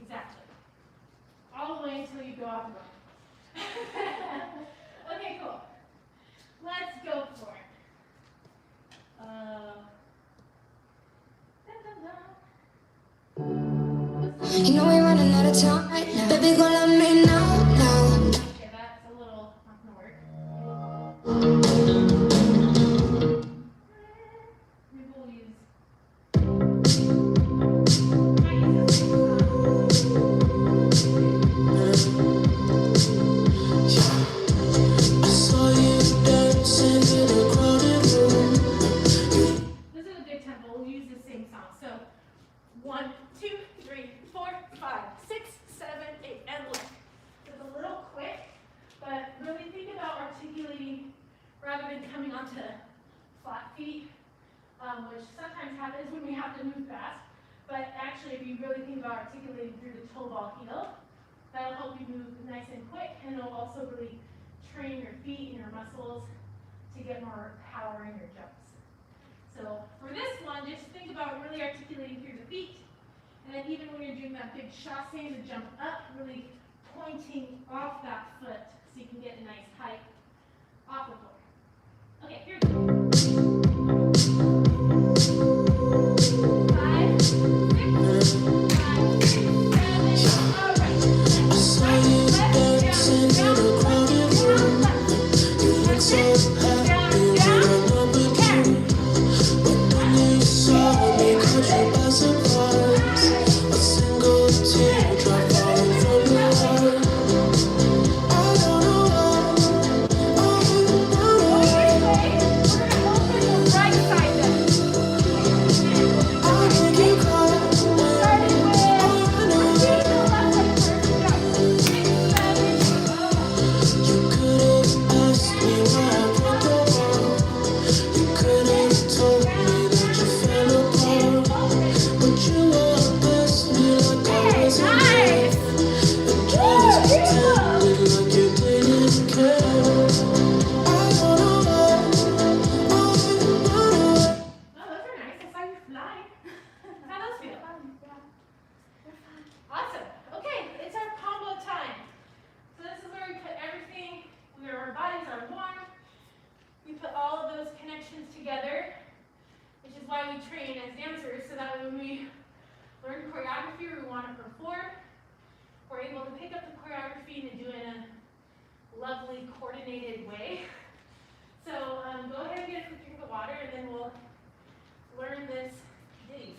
exactly. All the way until you go off the ground. Okay, cool. Let's go for it. You know we're running out of time right now. Baby, go let me know now. Okay, that's a little not gonna work. Maybe we'll use. Might use this same song. I saw you dancing in a crowded room. This is a good tempo. We'll use the same song. So 1, 2, 3, 4, 5, 6, 7, 8, and look. It's a little quick, but really think about articulating rather than coming onto flat feet, which sometimes happens when we have to move fast. But actually, if you really think about articulating through the toe ball heel, that'll help you move nice and quick, and it'll also really train your feet and your muscles to get more power in your jumps. So for this one, just think about really articulating through the feet, and then even when you're doing that big chasse to jump up, really pointing off that foot so you can get a nice height off the floor. Okay, here we go. 5, 6, 5, 6, 7, all right. I saw you dancing in a crowded room. You look so happy when I'm up with you. But then you saw me caught you by surprise. A single teardrop falling from your heart. I don't know why. I don't know why. We're gonna open the right side then. I make you cry. Starting with the left leg first. Go. 6, 7, You could have asked me why I broke your heart. You could have told me that you fell apart. But you outbest me like I wasn't there. nice. And just pretended like you didn't care. I don't know why. I don't know why. Oh, those are nice. I saw you fly. How those feel? Awesome. Okay, it's our combo time. So this is where we put everything, where our bodies are warm. We put all of those connections together, which is why we train as dancers, so that when we learn choreography or we want to perform, we're able to pick up the choreography and do it in a lovely, coordinated way. So go ahead and get a quick drink of water, and then we'll learn this ditty.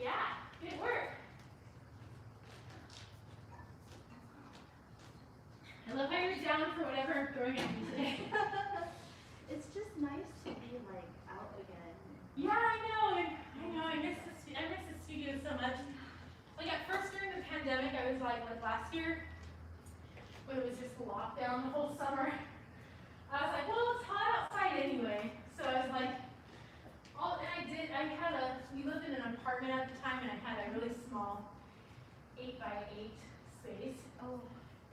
Yeah, good work. I love how you're down for whatever I'm throwing at you today. It's just nice to be like out again. Yeah, I know. I miss the studio so much. Like at first during the pandemic, I was like last year, when it was just lockdown the whole summer. I was like, well, it's hot outside anyway. So I was like, we lived in an apartment at the time, and I had a really small 8x8 space. Oh,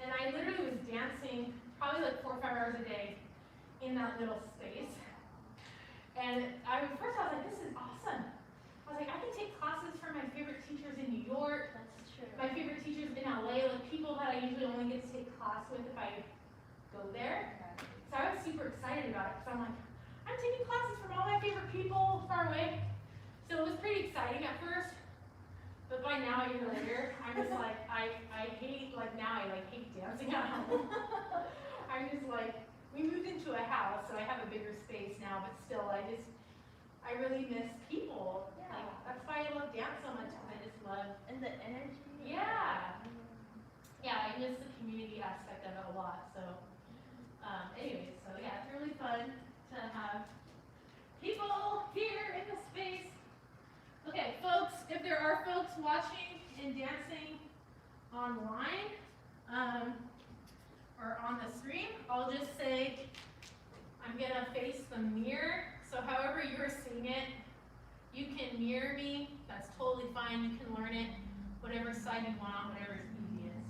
And I literally was dancing probably like 4 or 5 hours a day in that little space. And first I was like, this is awesome. I was like, I can take classes from my favorite teachers in New York, that's true. my favorite teachers in LA, like people that I usually only get to take class with if I go there. So I was super excited about it, because I'm like, I'm taking classes from all my favorite people far away. So it was pretty exciting at first. But by now, a year later, I'm just like, I hate, like now I like hate dancing at home. I'm just like, we moved into a house, so I have a bigger space now, but still, I really miss people. Yeah. Like, that's why I love dance so much, because I just love, And the energy. yeah. Yeah, I miss the community aspect of it a lot, so. Anyways, so yeah, it's really fun to have people here in the space. Okay, folks, if there are folks watching and dancing online, or on the screen, I'll just say, I'm gonna face the mirror, so however you're seeing it, you can mirror me, that's totally fine, you can learn it, whatever side you want, whatever's easiest.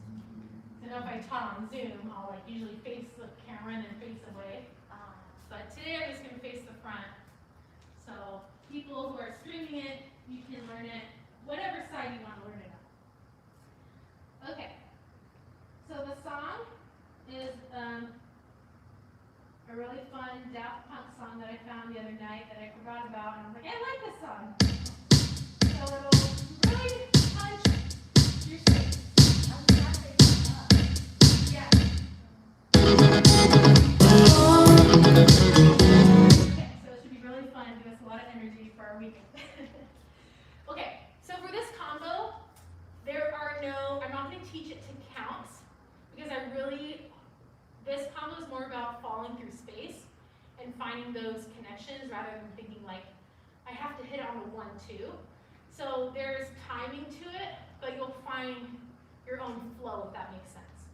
So now if I taught on Zoom, I'll like usually face the camera and then face away, but today I'm just gonna face the doing it, you can learn it whatever side you want to learn it on. Okay, so the song is a really fun Daft Punk song that I found the other night that I forgot about, and I was like, I like this song. So it'll really punch your face. Yeah. Okay, so it should be really fun, give us a lot of energy for our weekend. Okay, so for this combo, I'm not going to teach it to counts, because this combo is more about falling through space and finding those connections rather than thinking like, I have to hit on the 1, 2. So there's timing to it, but you'll find your own flow, if that makes sense.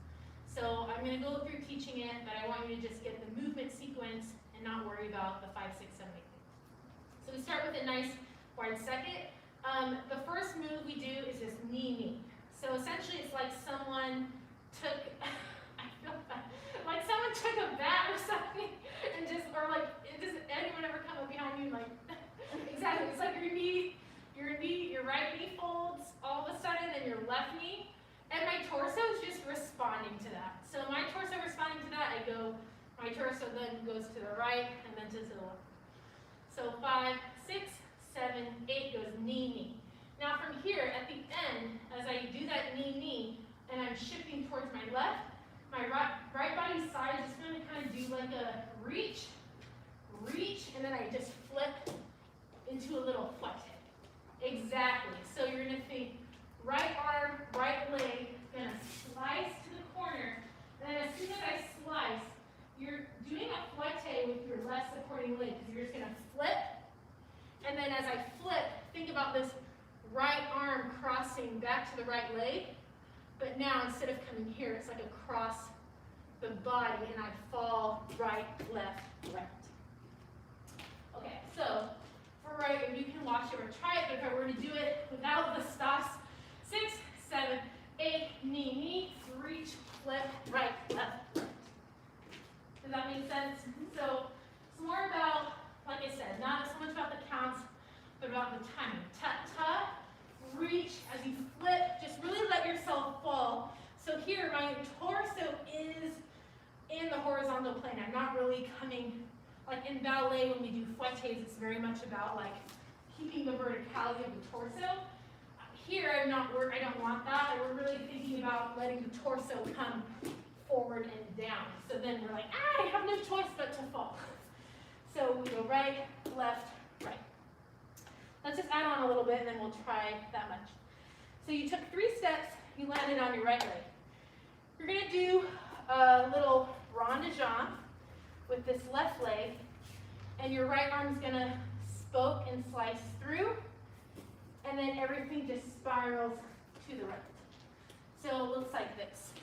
So I'm going to go through teaching it, but I want you to just get the movement sequence and not worry about the 5, 6, 7, 8 things. So we start with a nice wide second. The first move we do is just knee. So essentially it's like someone took, I feel bad, like someone took a bat or something and does anyone ever come up behind you like, exactly, it's like your right knee folds all of a sudden and your left knee, and my torso is just responding to that. So my torso responding to that, my torso then goes to the right and then to the left. So 5, 6, 7, 8 goes knee. Now from here, at the end, as I do that knee, and I'm shifting towards my left, my right body side is going to kind of do like a reach, and then I just flip into a little flex hip. Exactly. So you're going to think right arm, right leg, going to slice to the corner, and then as soon as I slice, you're doing a flex with your left supporting leg, because you're just going to flip, and then as I flip, think about this right arm crossing back to the right leg, but now instead of coming here, it's like across the body, and I fall right, left, right. Okay, so for right, you can watch it or try it, but if I were to do it without the stops, 6, 7, 8, knee, reach, flip, right, left, right. Does that make sense? So it's more about, like I said, not so much about the counts, but about the timing. Ta, reach, as you flip, just really let yourself fall. So here, my torso is in the horizontal plane. I'm not really coming, like in ballet when we do fletes, it's very much about like keeping the verticality of the torso. Here, I don't want that. We're really thinking about letting the torso come forward and down. So then we're like, I have no choice but to fall. So we go right, left, right. Let's just add on a little bit and then we'll try that much. So you took 3 steps, you landed on your right leg. You're going to do a little rond de jambe with this left leg, and your right arm is going to spoke and slice through, and then everything just spirals to the right. So it looks like this.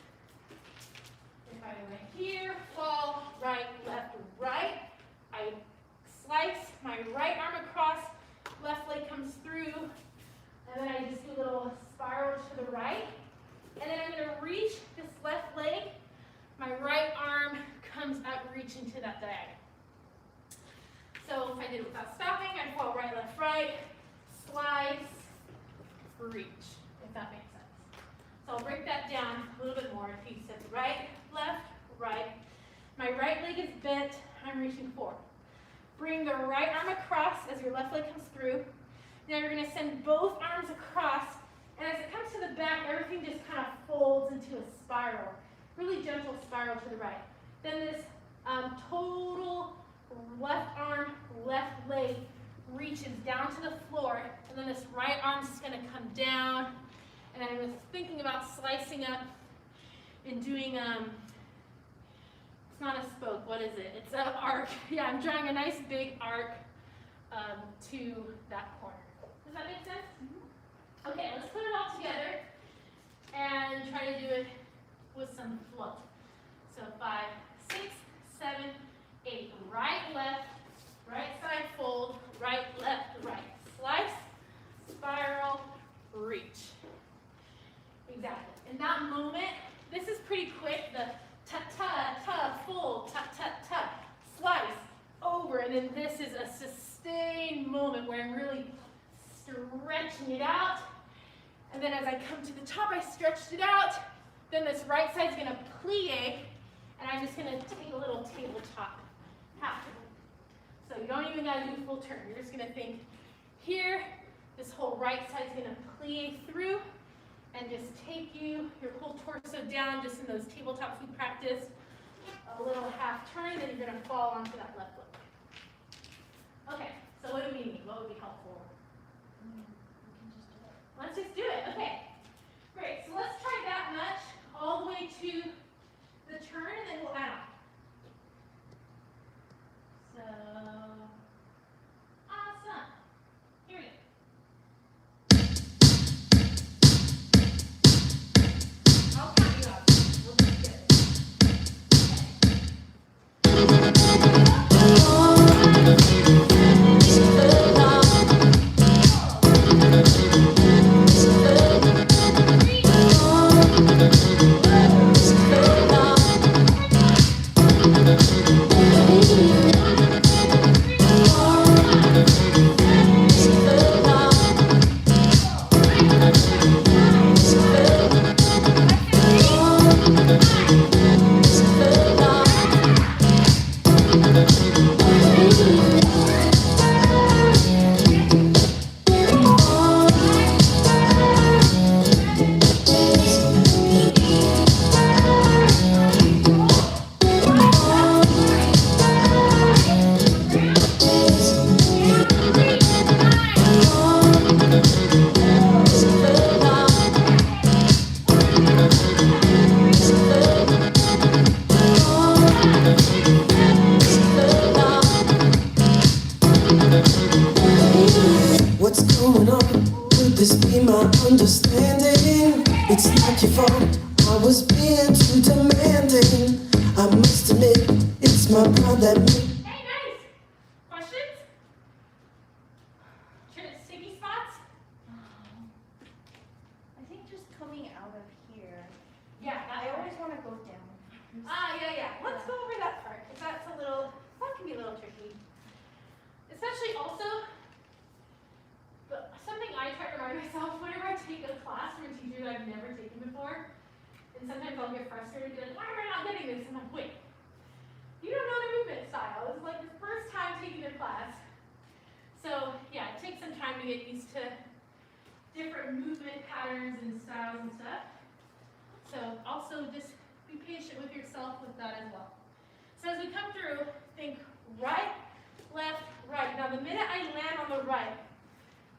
If I went here, fall, right, left, right, I slice my right arm across, left leg comes through, and then I just do a little spiral to the right. And then I'm going to reach this left leg. My right arm comes up, reaching to that diagonal. So if I did it without stopping, I'd fall right, left, right, slice, reach, if that makes sense. So I'll break that down a little bit more. If you said right, left, right. My right leg is bent, I'm reaching forward. Bring the right arm across as your left leg comes through. Now you're going to send both arms across, and as it comes to the back, everything just kind of folds into a spiral. Really gentle spiral to the right. Then this total left arm, left leg reaches down to the floor, and then this right arm is going to come down. And I was thinking about slicing up and doing, it's not a spoke, what is it? It's an arc. Yeah, I'm drawing a nice big arc to that corner. Does that make sense? Mm-hmm. Okay, let's put it all together and try to do it with some flow. So 5, 6, 7, 8. Right, left, right side fold, right, left, right. Slice, spiral, reach. Exactly. In that moment, this is pretty quick. The ta-ta-ta, fold, ta-ta-ta, slice, over. And then this is a sustained moment where I'm really stretching it out. And then as I come to the top, I stretched it out. Then this right side's gonna plie, and I'm just gonna take a little tabletop half. So you don't even gotta do a full turn. You're just gonna think here, this whole right side's gonna plie through, and just take your whole torso down just in those tabletop food practice. A little half turn, then you're gonna fall onto that left foot. Okay, so what do we need? What would be helpful? Let's just do it. Okay, great. So let's try that much all the way to the turn, and then we'll add on. So, awesome. Here we go. I'll count you up. We'll do it together. What's going on? Could this be my understanding? It's not your fault, I was being too demanding. I must admit, it's my pride that made. Hey, nice. Questions? Sticky spots? I think just coming out of here. Yeah, I always want to go down. yeah. Let's go over that part, because that can be a little tricky. Especially also, but something I try to remind myself whenever I take a class from a teacher that I've never taken before, and sometimes I'll get frustrated and be like, why am I not getting this? And I'm like, wait, you don't know the movement style. It's like the first time taking a class. So yeah, it takes some time to get used to different movement patterns and styles and stuff. So also just be patient with yourself with that as well. So as we come through, think right, left, right. Now the minute I land on the right,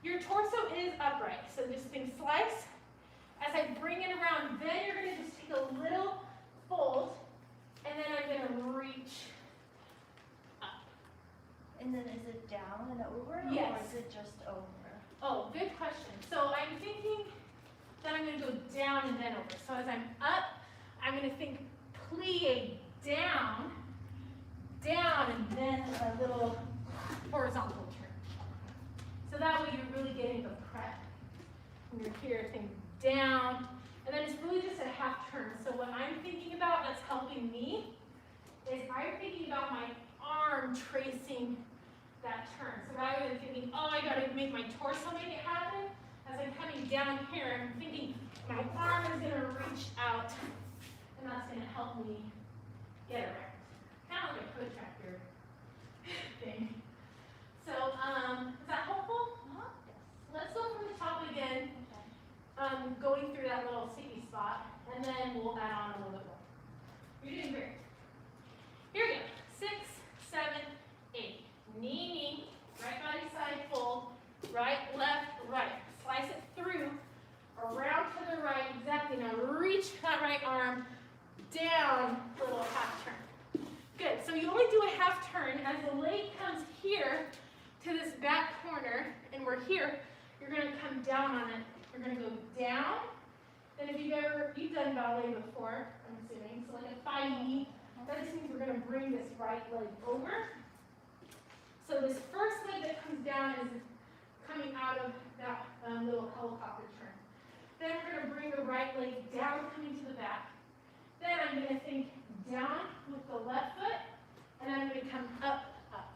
your torso is upright. So just think slice. As I bring it around, then you're gonna just take a little fold, and then I'm gonna reach up. And then is it down and over? Yes. Or is it just over? Oh, good question. So I'm thinking that I'm gonna go down and then over. So as I'm up, I'm gonna think plie down, and then a little horizontal turn. So that way you're really getting the prep. When you're here, think down, and then it's really just a half turn. So what I'm thinking about that's helping me is I'm thinking about my arm tracing that turn. So rather than thinking, oh, I gotta make my torso make it happen, as I'm coming down here, I'm thinking my arm is gonna reach out, and that's gonna help me get around. Kind of like a protractor thing. So, is that helpful? Yes. Let's go from the top again, going through that little sticky spot, and then we'll add on a little bit more. You're doing great. Here we go. 6, 7, 8. Knee, right body side fold, right, left, right. Slice it through, around to the right, exactly. Now reach that right arm down, little half turn. Good, so you only do a half turn. As the leg comes here to this back corner, and we're here, you're gonna come down on it. You're gonna go down. Then if you've done ballet before, I'm assuming, so like a failli, that just means we're gonna bring this right leg over. So this first leg that comes down is coming out of that little helicopter turn. Then we're gonna bring the right leg down, coming to the back. Then I'm gonna think down with the left foot, and I'm gonna come up, up.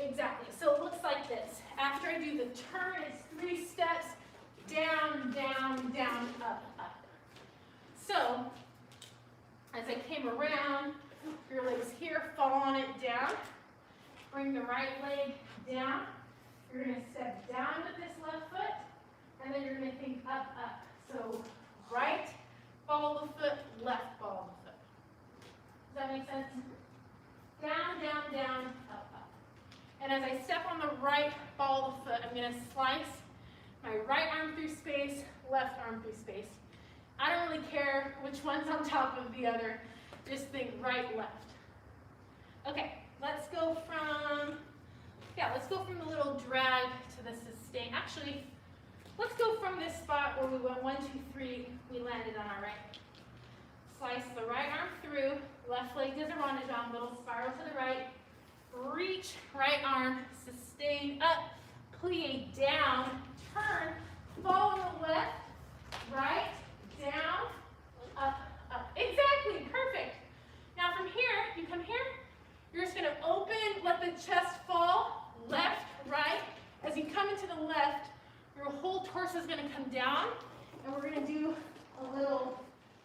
Exactly, so it looks like this. After after I do the turn, it's 3 steps, down, down, down, up, up. So, as I came around, your legs here, fall on it down. Bring the right leg down. You're going to step down with this left foot, and then you're going to think up, up. So, right, ball of the foot, left ball of the foot. Does that make sense? Down, down, down, up, up. And as I step on the right ball of the foot, I'm going to slice my right arm through space, left arm through space. I don't really care which one's on top of the other. Just think right, left. Okay, let's go from the little drag to the sustain. Actually, let's go from this spot where we went 1, 2, 3, we landed on our right. Slice the right arm through, left leg does a rondejong, little spiral to the right, reach, right arm, sustain, up, plie, down, turn, fall on the left, right, down, up, up. Exactly, perfect. Now from here, you come here, you're just gonna open, let the chest fall, left, right. As you come into the left, your whole torso is gonna come down, and we're gonna do a little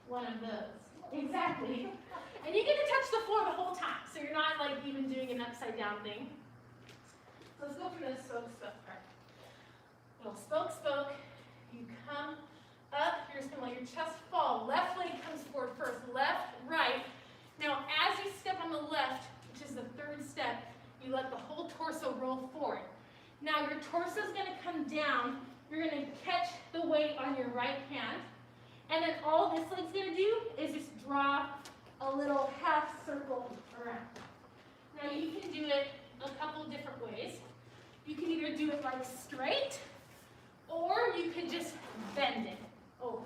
one of those. Exactly. And you get to touch the floor the whole time, so you're not like even doing an upside down thing. So let's go from this spoke, spoke part. Little spoke, spoke. You come up, you're just gonna let your chest fall. Left leg comes forward first, left, right. Now as you step on the left, which is the 3rd step, you let the whole torso roll forward. Now your torso is gonna come down, you're gonna catch the weight on your right hand, and then all this leg's gonna do is just draw a little half circle around. Now you can do it a couple different ways. You can either do it like straight, or you could just bend it over.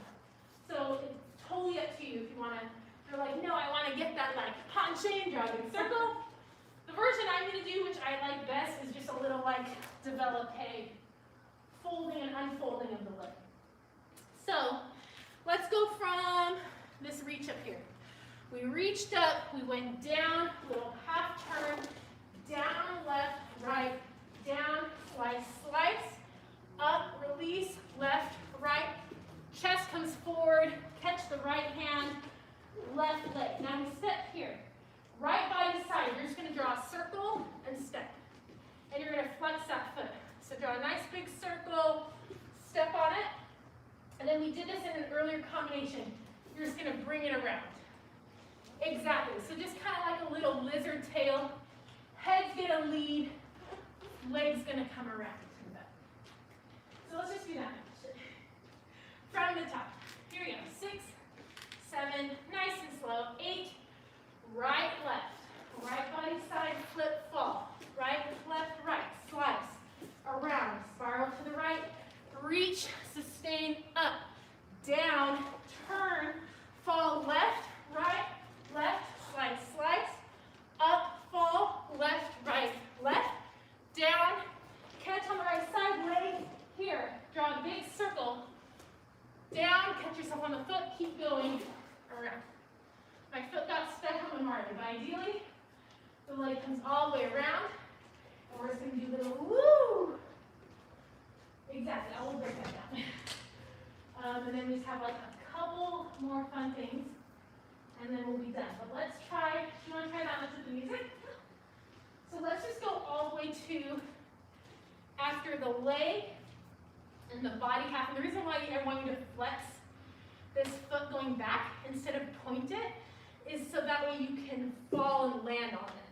So it's totally up to you if you wanna, you're like, no, I wanna get that like penché, draw a big circle. The version I'm gonna do, which I like best, is just a little like développé, folding and unfolding of the leg. So let's go from this reach up here. We reached up, we went down, little half turn, down, left, right, down, slice, slice, up, release, left, right, chest comes forward, catch the right hand, left leg. Now we step here, right body side, you're just gonna draw a circle and step. And you're gonna flex that foot. So draw a nice big circle, step on it, and then we did this in an earlier combination. You're just gonna bring it around. Exactly, so just kind of like a little lizard tail. Head's gonna lead, leg's gonna come around. So let's just do that. From the top. Here we go. 6, 7, nice and slow. 8, right, left. Right body side, flip, fall. Right, left, right. Slice. Around. Spiral to the right. Reach, sustain, up. Down, turn, fall, left, right, left, slice, slice. Up, fall, left, right, left. Down, catch on the right side, leg. Here, draw a big circle, down, catch yourself on the foot, keep going around. My foot got stuck on the margin, but ideally, the leg comes all the way around, and we're just going to do a little woo. Exactly, I will break that down. And then we just have like a couple more fun things, and then we'll be done. But let's try, do you want to try that much with the music? So let's just go all the way to after the leg and the body half. And the reason why I want you to flex this foot going back instead of point it is so that way you can fall and land on it.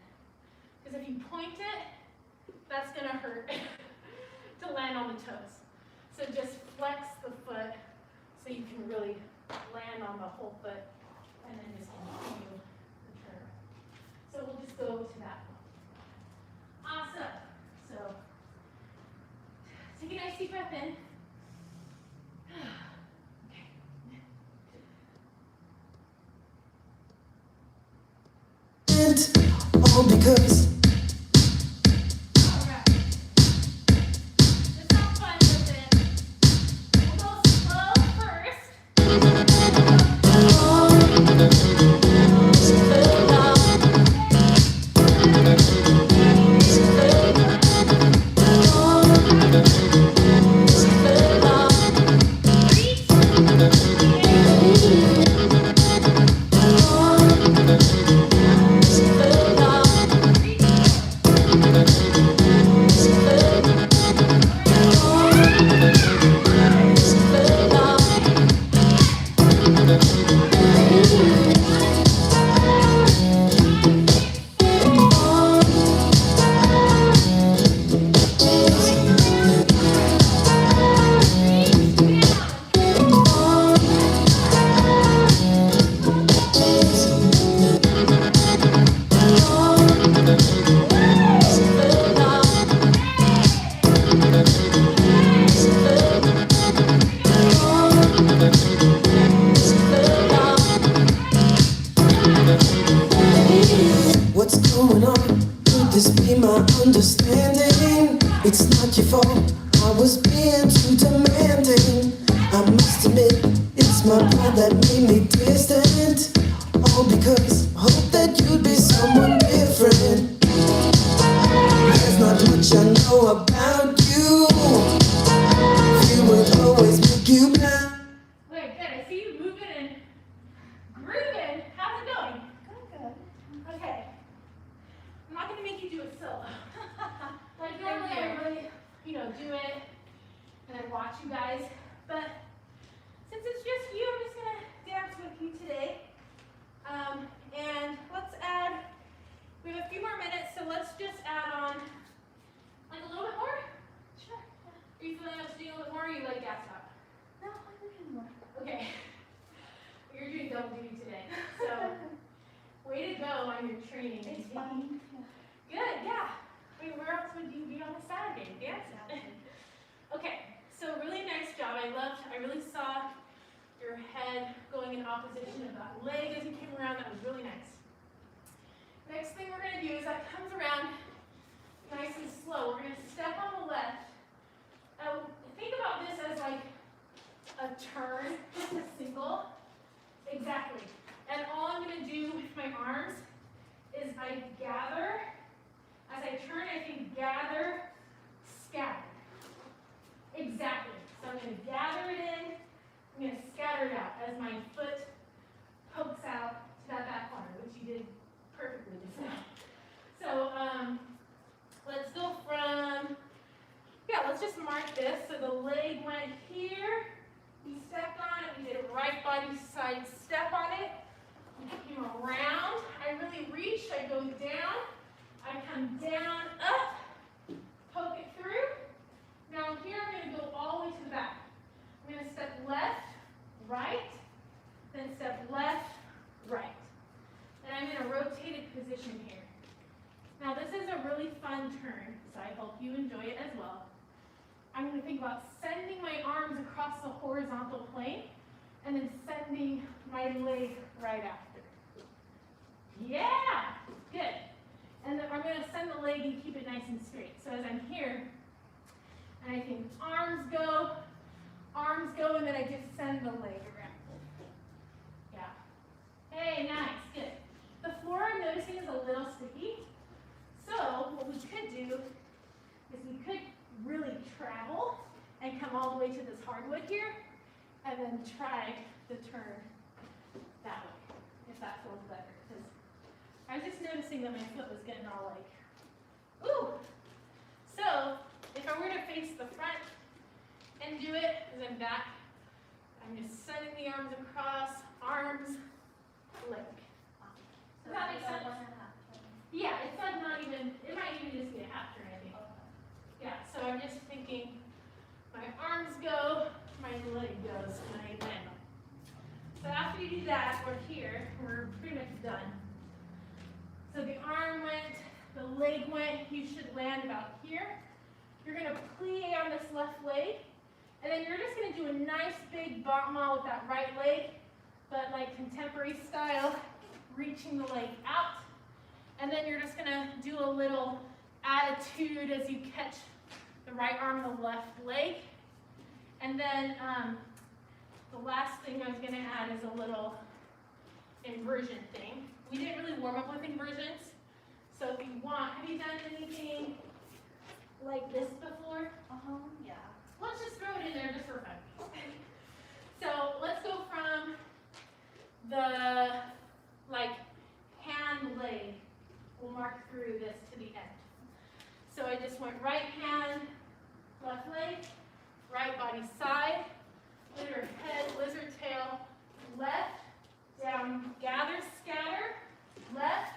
Because if you point it, that's going to hurt to land on the toes. So just flex the foot so you can really land on the whole foot and then just continue the turn. So we'll just go to that one. Awesome. So take a nice deep breath in. All because Alright. Just have fun with it. We'll go slow first. understanding. It's not your fault, I was being too demanding. I must admit, it's my pride that made me distant. All because I hope that you'd be someone different. There's not much I know about you. You would always make you blind. Okay, good. I see you moving and grooving. How's it going? Good. Okay. I'm not going to make you do it solo. Like normally I really, do it and I watch you guys. But since it's just you, I'm just going to dance with you today. And let's add, we have a few more minutes, so let's just add on like a little bit more. Sure. Are you feeling like doing a little bit more or are you like gassed out? No, I'm looking more. Okay. You're doing double duty today. So, way to go on your training. It's fun. Good, yeah. I mean, where else would you be on a Saturday? Dancing. Okay, so really nice job. I really saw your head going in opposition of that leg as you came around. That was really nice. Next thing we're going to do is that comes around nice and slow. We're going to step on the left. Think about this as like a turn, just a single. Exactly. And all I'm going to do with my arms is I gather. As I turn, I can gather, scatter. Exactly. So I'm going to gather it in. I'm going to scatter it out as my foot pokes out to that back corner, which you did perfectly just now. So let's go from, let's just mark this. So the leg went here. We stepped on it. We did a right body side step on it. We came around. I really reached. I go down. I come down, up, poke it through. Now here I'm going to go all the way to the back. I'm going to step left, right, then step left, right. And I'm in a rotated position here. Now this is a really fun turn, so I hope you enjoy it as well. I'm going to think about sending my arms across the horizontal plane and then sending my leg right after. Yeah, good. And then I'm going to send the leg and keep it nice and straight. So as I'm here, and I think arms go, and then I just send the leg around. Yeah. Hey, nice, good. The floor I'm noticing is a little sticky. So what we could do is we could really travel and come all the way to this hardwood here, and then try to turn that way, if that feels better. Because I was just noticing that my foot was getting all like, ooh. So if I were to face the front and do it, as I'm back, I'm just sending the arms across, arms, leg. Does that make sense? Yeah, it's like not even, it might even just be a half turn, I think. Yeah, so I'm just thinking, my arms go, my leg goes when I land. So after you do that, we're here, we're pretty much done. So the arm went, the leg went, you should land about here. You're going to plie on this left leg, and then you're just going to do a nice big battement with that right leg, but like contemporary style, reaching the leg out. And then you're just going to do a little attitude as you catch the right arm and the left leg. And then the last thing I was going to add is a little inversion thing. We didn't really warm up with inversions. So if you want, have you done anything like this before? Yeah. Let's just throw it in there just for fun. So let's go from the hand leg. We'll mark through this to the end. So I just went right hand, left leg, right body side, lizard head, lizard tail, left, down, gather, scatter, left,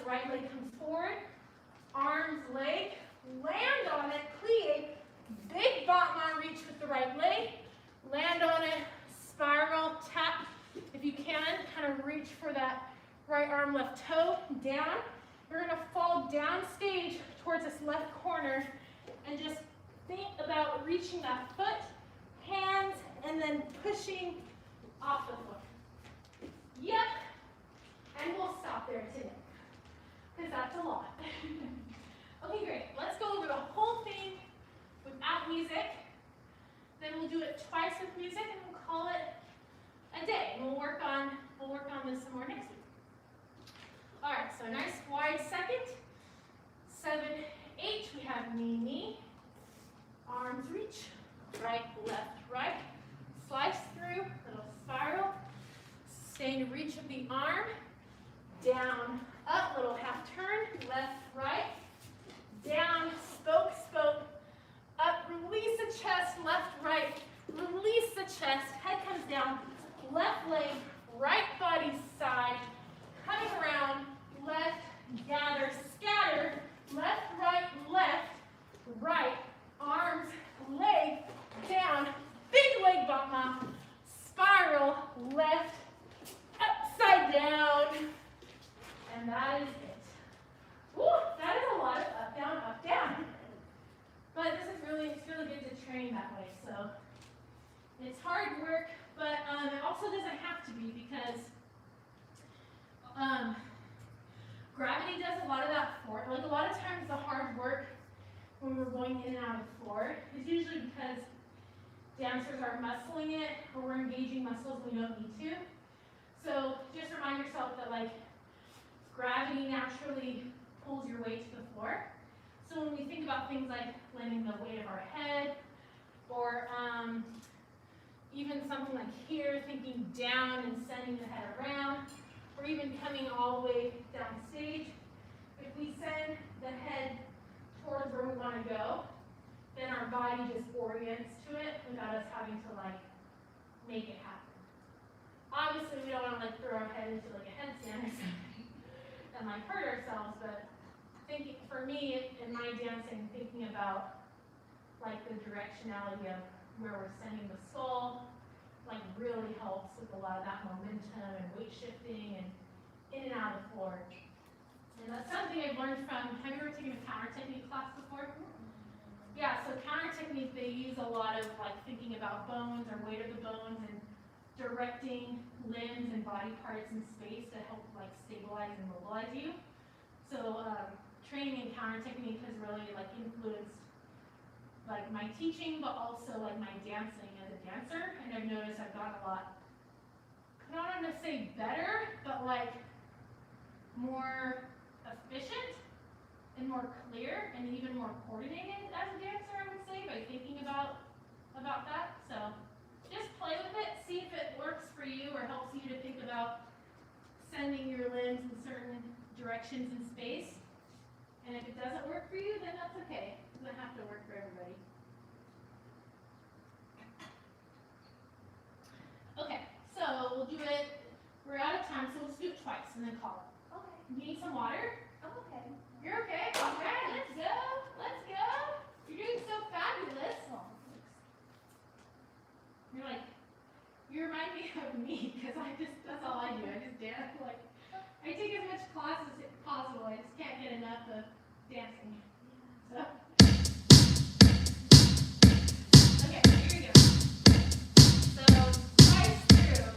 right leg comes forward, arms, leg, land on it, plie, big battement reach with the right leg, land on it, spiral, tap, if you can, kind of reach for that right arm, left toe, down. You're going to fall down stage towards this left corner and just think about reaching that foot, hands, and then pushing off the foot. Yep. And we'll stop there today. because that's a lot. Okay, great. Let's go over the whole thing without music. Then we'll do it twice with music, and we'll call it a day. We'll work on this some more next week. All right. So nice wide second. 7, 8. We have knee, knee. Arms reach. Right, left, right. Slice through. Little spiral. Sustain reach of the arm. Down, up. Little half turn. Left, right. Down. Spoke, spoke. Up. Release the chest. Left, right. Release the chest. Head comes down. Left leg. Right body side. Coming around. Left. Gather. Scatter. Left, right, left, right, arms, leg, down, big leg bump up, spiral, left, upside down, and that is it. Woo, that is a lot of up, down. But it's really good to train that way, so it's hard work, but it also doesn't have to be because gravity does a lot of that for it. Like a lot of times the hard work when we're going in and out of the floor is usually because dancers are muscling it or we're engaging muscles we don't need to. So just remind yourself that like gravity naturally pulls your weight to the floor. So when we think about things like letting the weight of our head or even something like here, thinking down and sending the head around, or even coming all the way down stage, if we send the head towards where we want to go, then our body just orients to it without us having to like make it happen. Obviously, we don't want to like throw our head into like a headstand or something and like hurt ourselves, but thinking, for me in my dancing, thinking about like the directionality of where we're sending the skull, like really helps with a lot of that momentum and weight shifting and in and out of the floor. And that's something I've learned from, have you ever taken a counter technique class before? Yeah, so counter technique, they use a lot of like thinking about bones or weight of the bones and directing limbs and body parts in space to help like stabilize and mobilize you. So training in counter technique has really like influenced like my teaching, but also like my dancing as a dancer. And I've noticed I've gotten a lot, I don't want to say better, but like more efficient and more clear and even more coordinated as a dancer, I would say, by thinking about that. So just play with it, see if it works for you or helps you to think about sending your limbs in certain directions in space. And if it doesn't work for you, then that's okay. It doesn't have to work for everybody. Okay, so we'll do it, we're out of time, so we'll just do it twice and then call it. Okay. You need some water? I'm okay. You're okay? Okay, let's go. Let's go. You're doing so fabulous. You're like, you remind me of me, because that's all I do. I just dance. Like, I take as much classes as possible. I just can't get enough of dancing. So. Okay, here we go. So, twice through.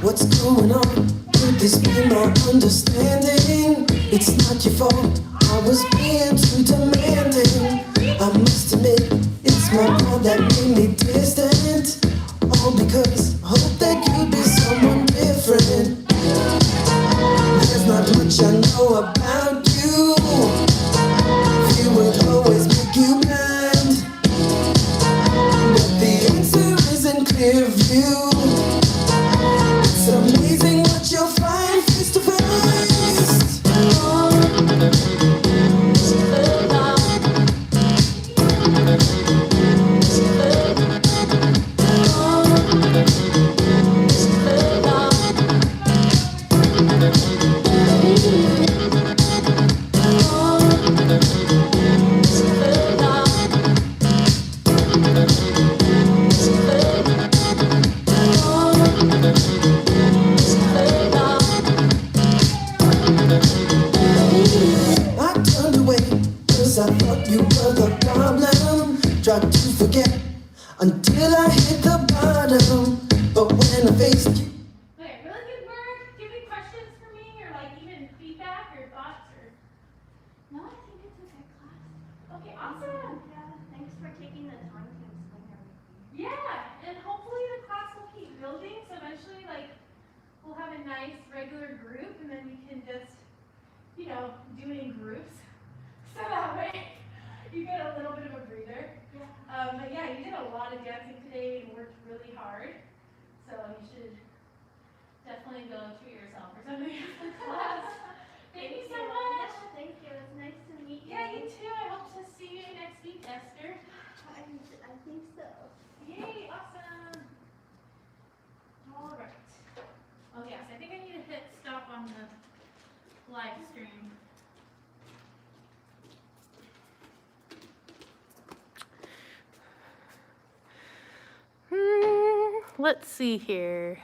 What's going on? Could this be my understanding? It's not your fault, I was being too demanding. I must admit, it's my pride that made me distant. All because nice regular group, and then we can just, you know, do it in groups. So that way you get a little bit of a breather. But yeah, you did a lot of dancing today and worked really hard. So you should definitely go treat yourself or something after class. Thank you so much. Yeah, thank you. It's nice to meet you. Yeah, you too. I hope to see you next week, Esther. I think so. Yay, awesome. All right. Oh yes, I think I need to hit stop on the live stream. Let's see here.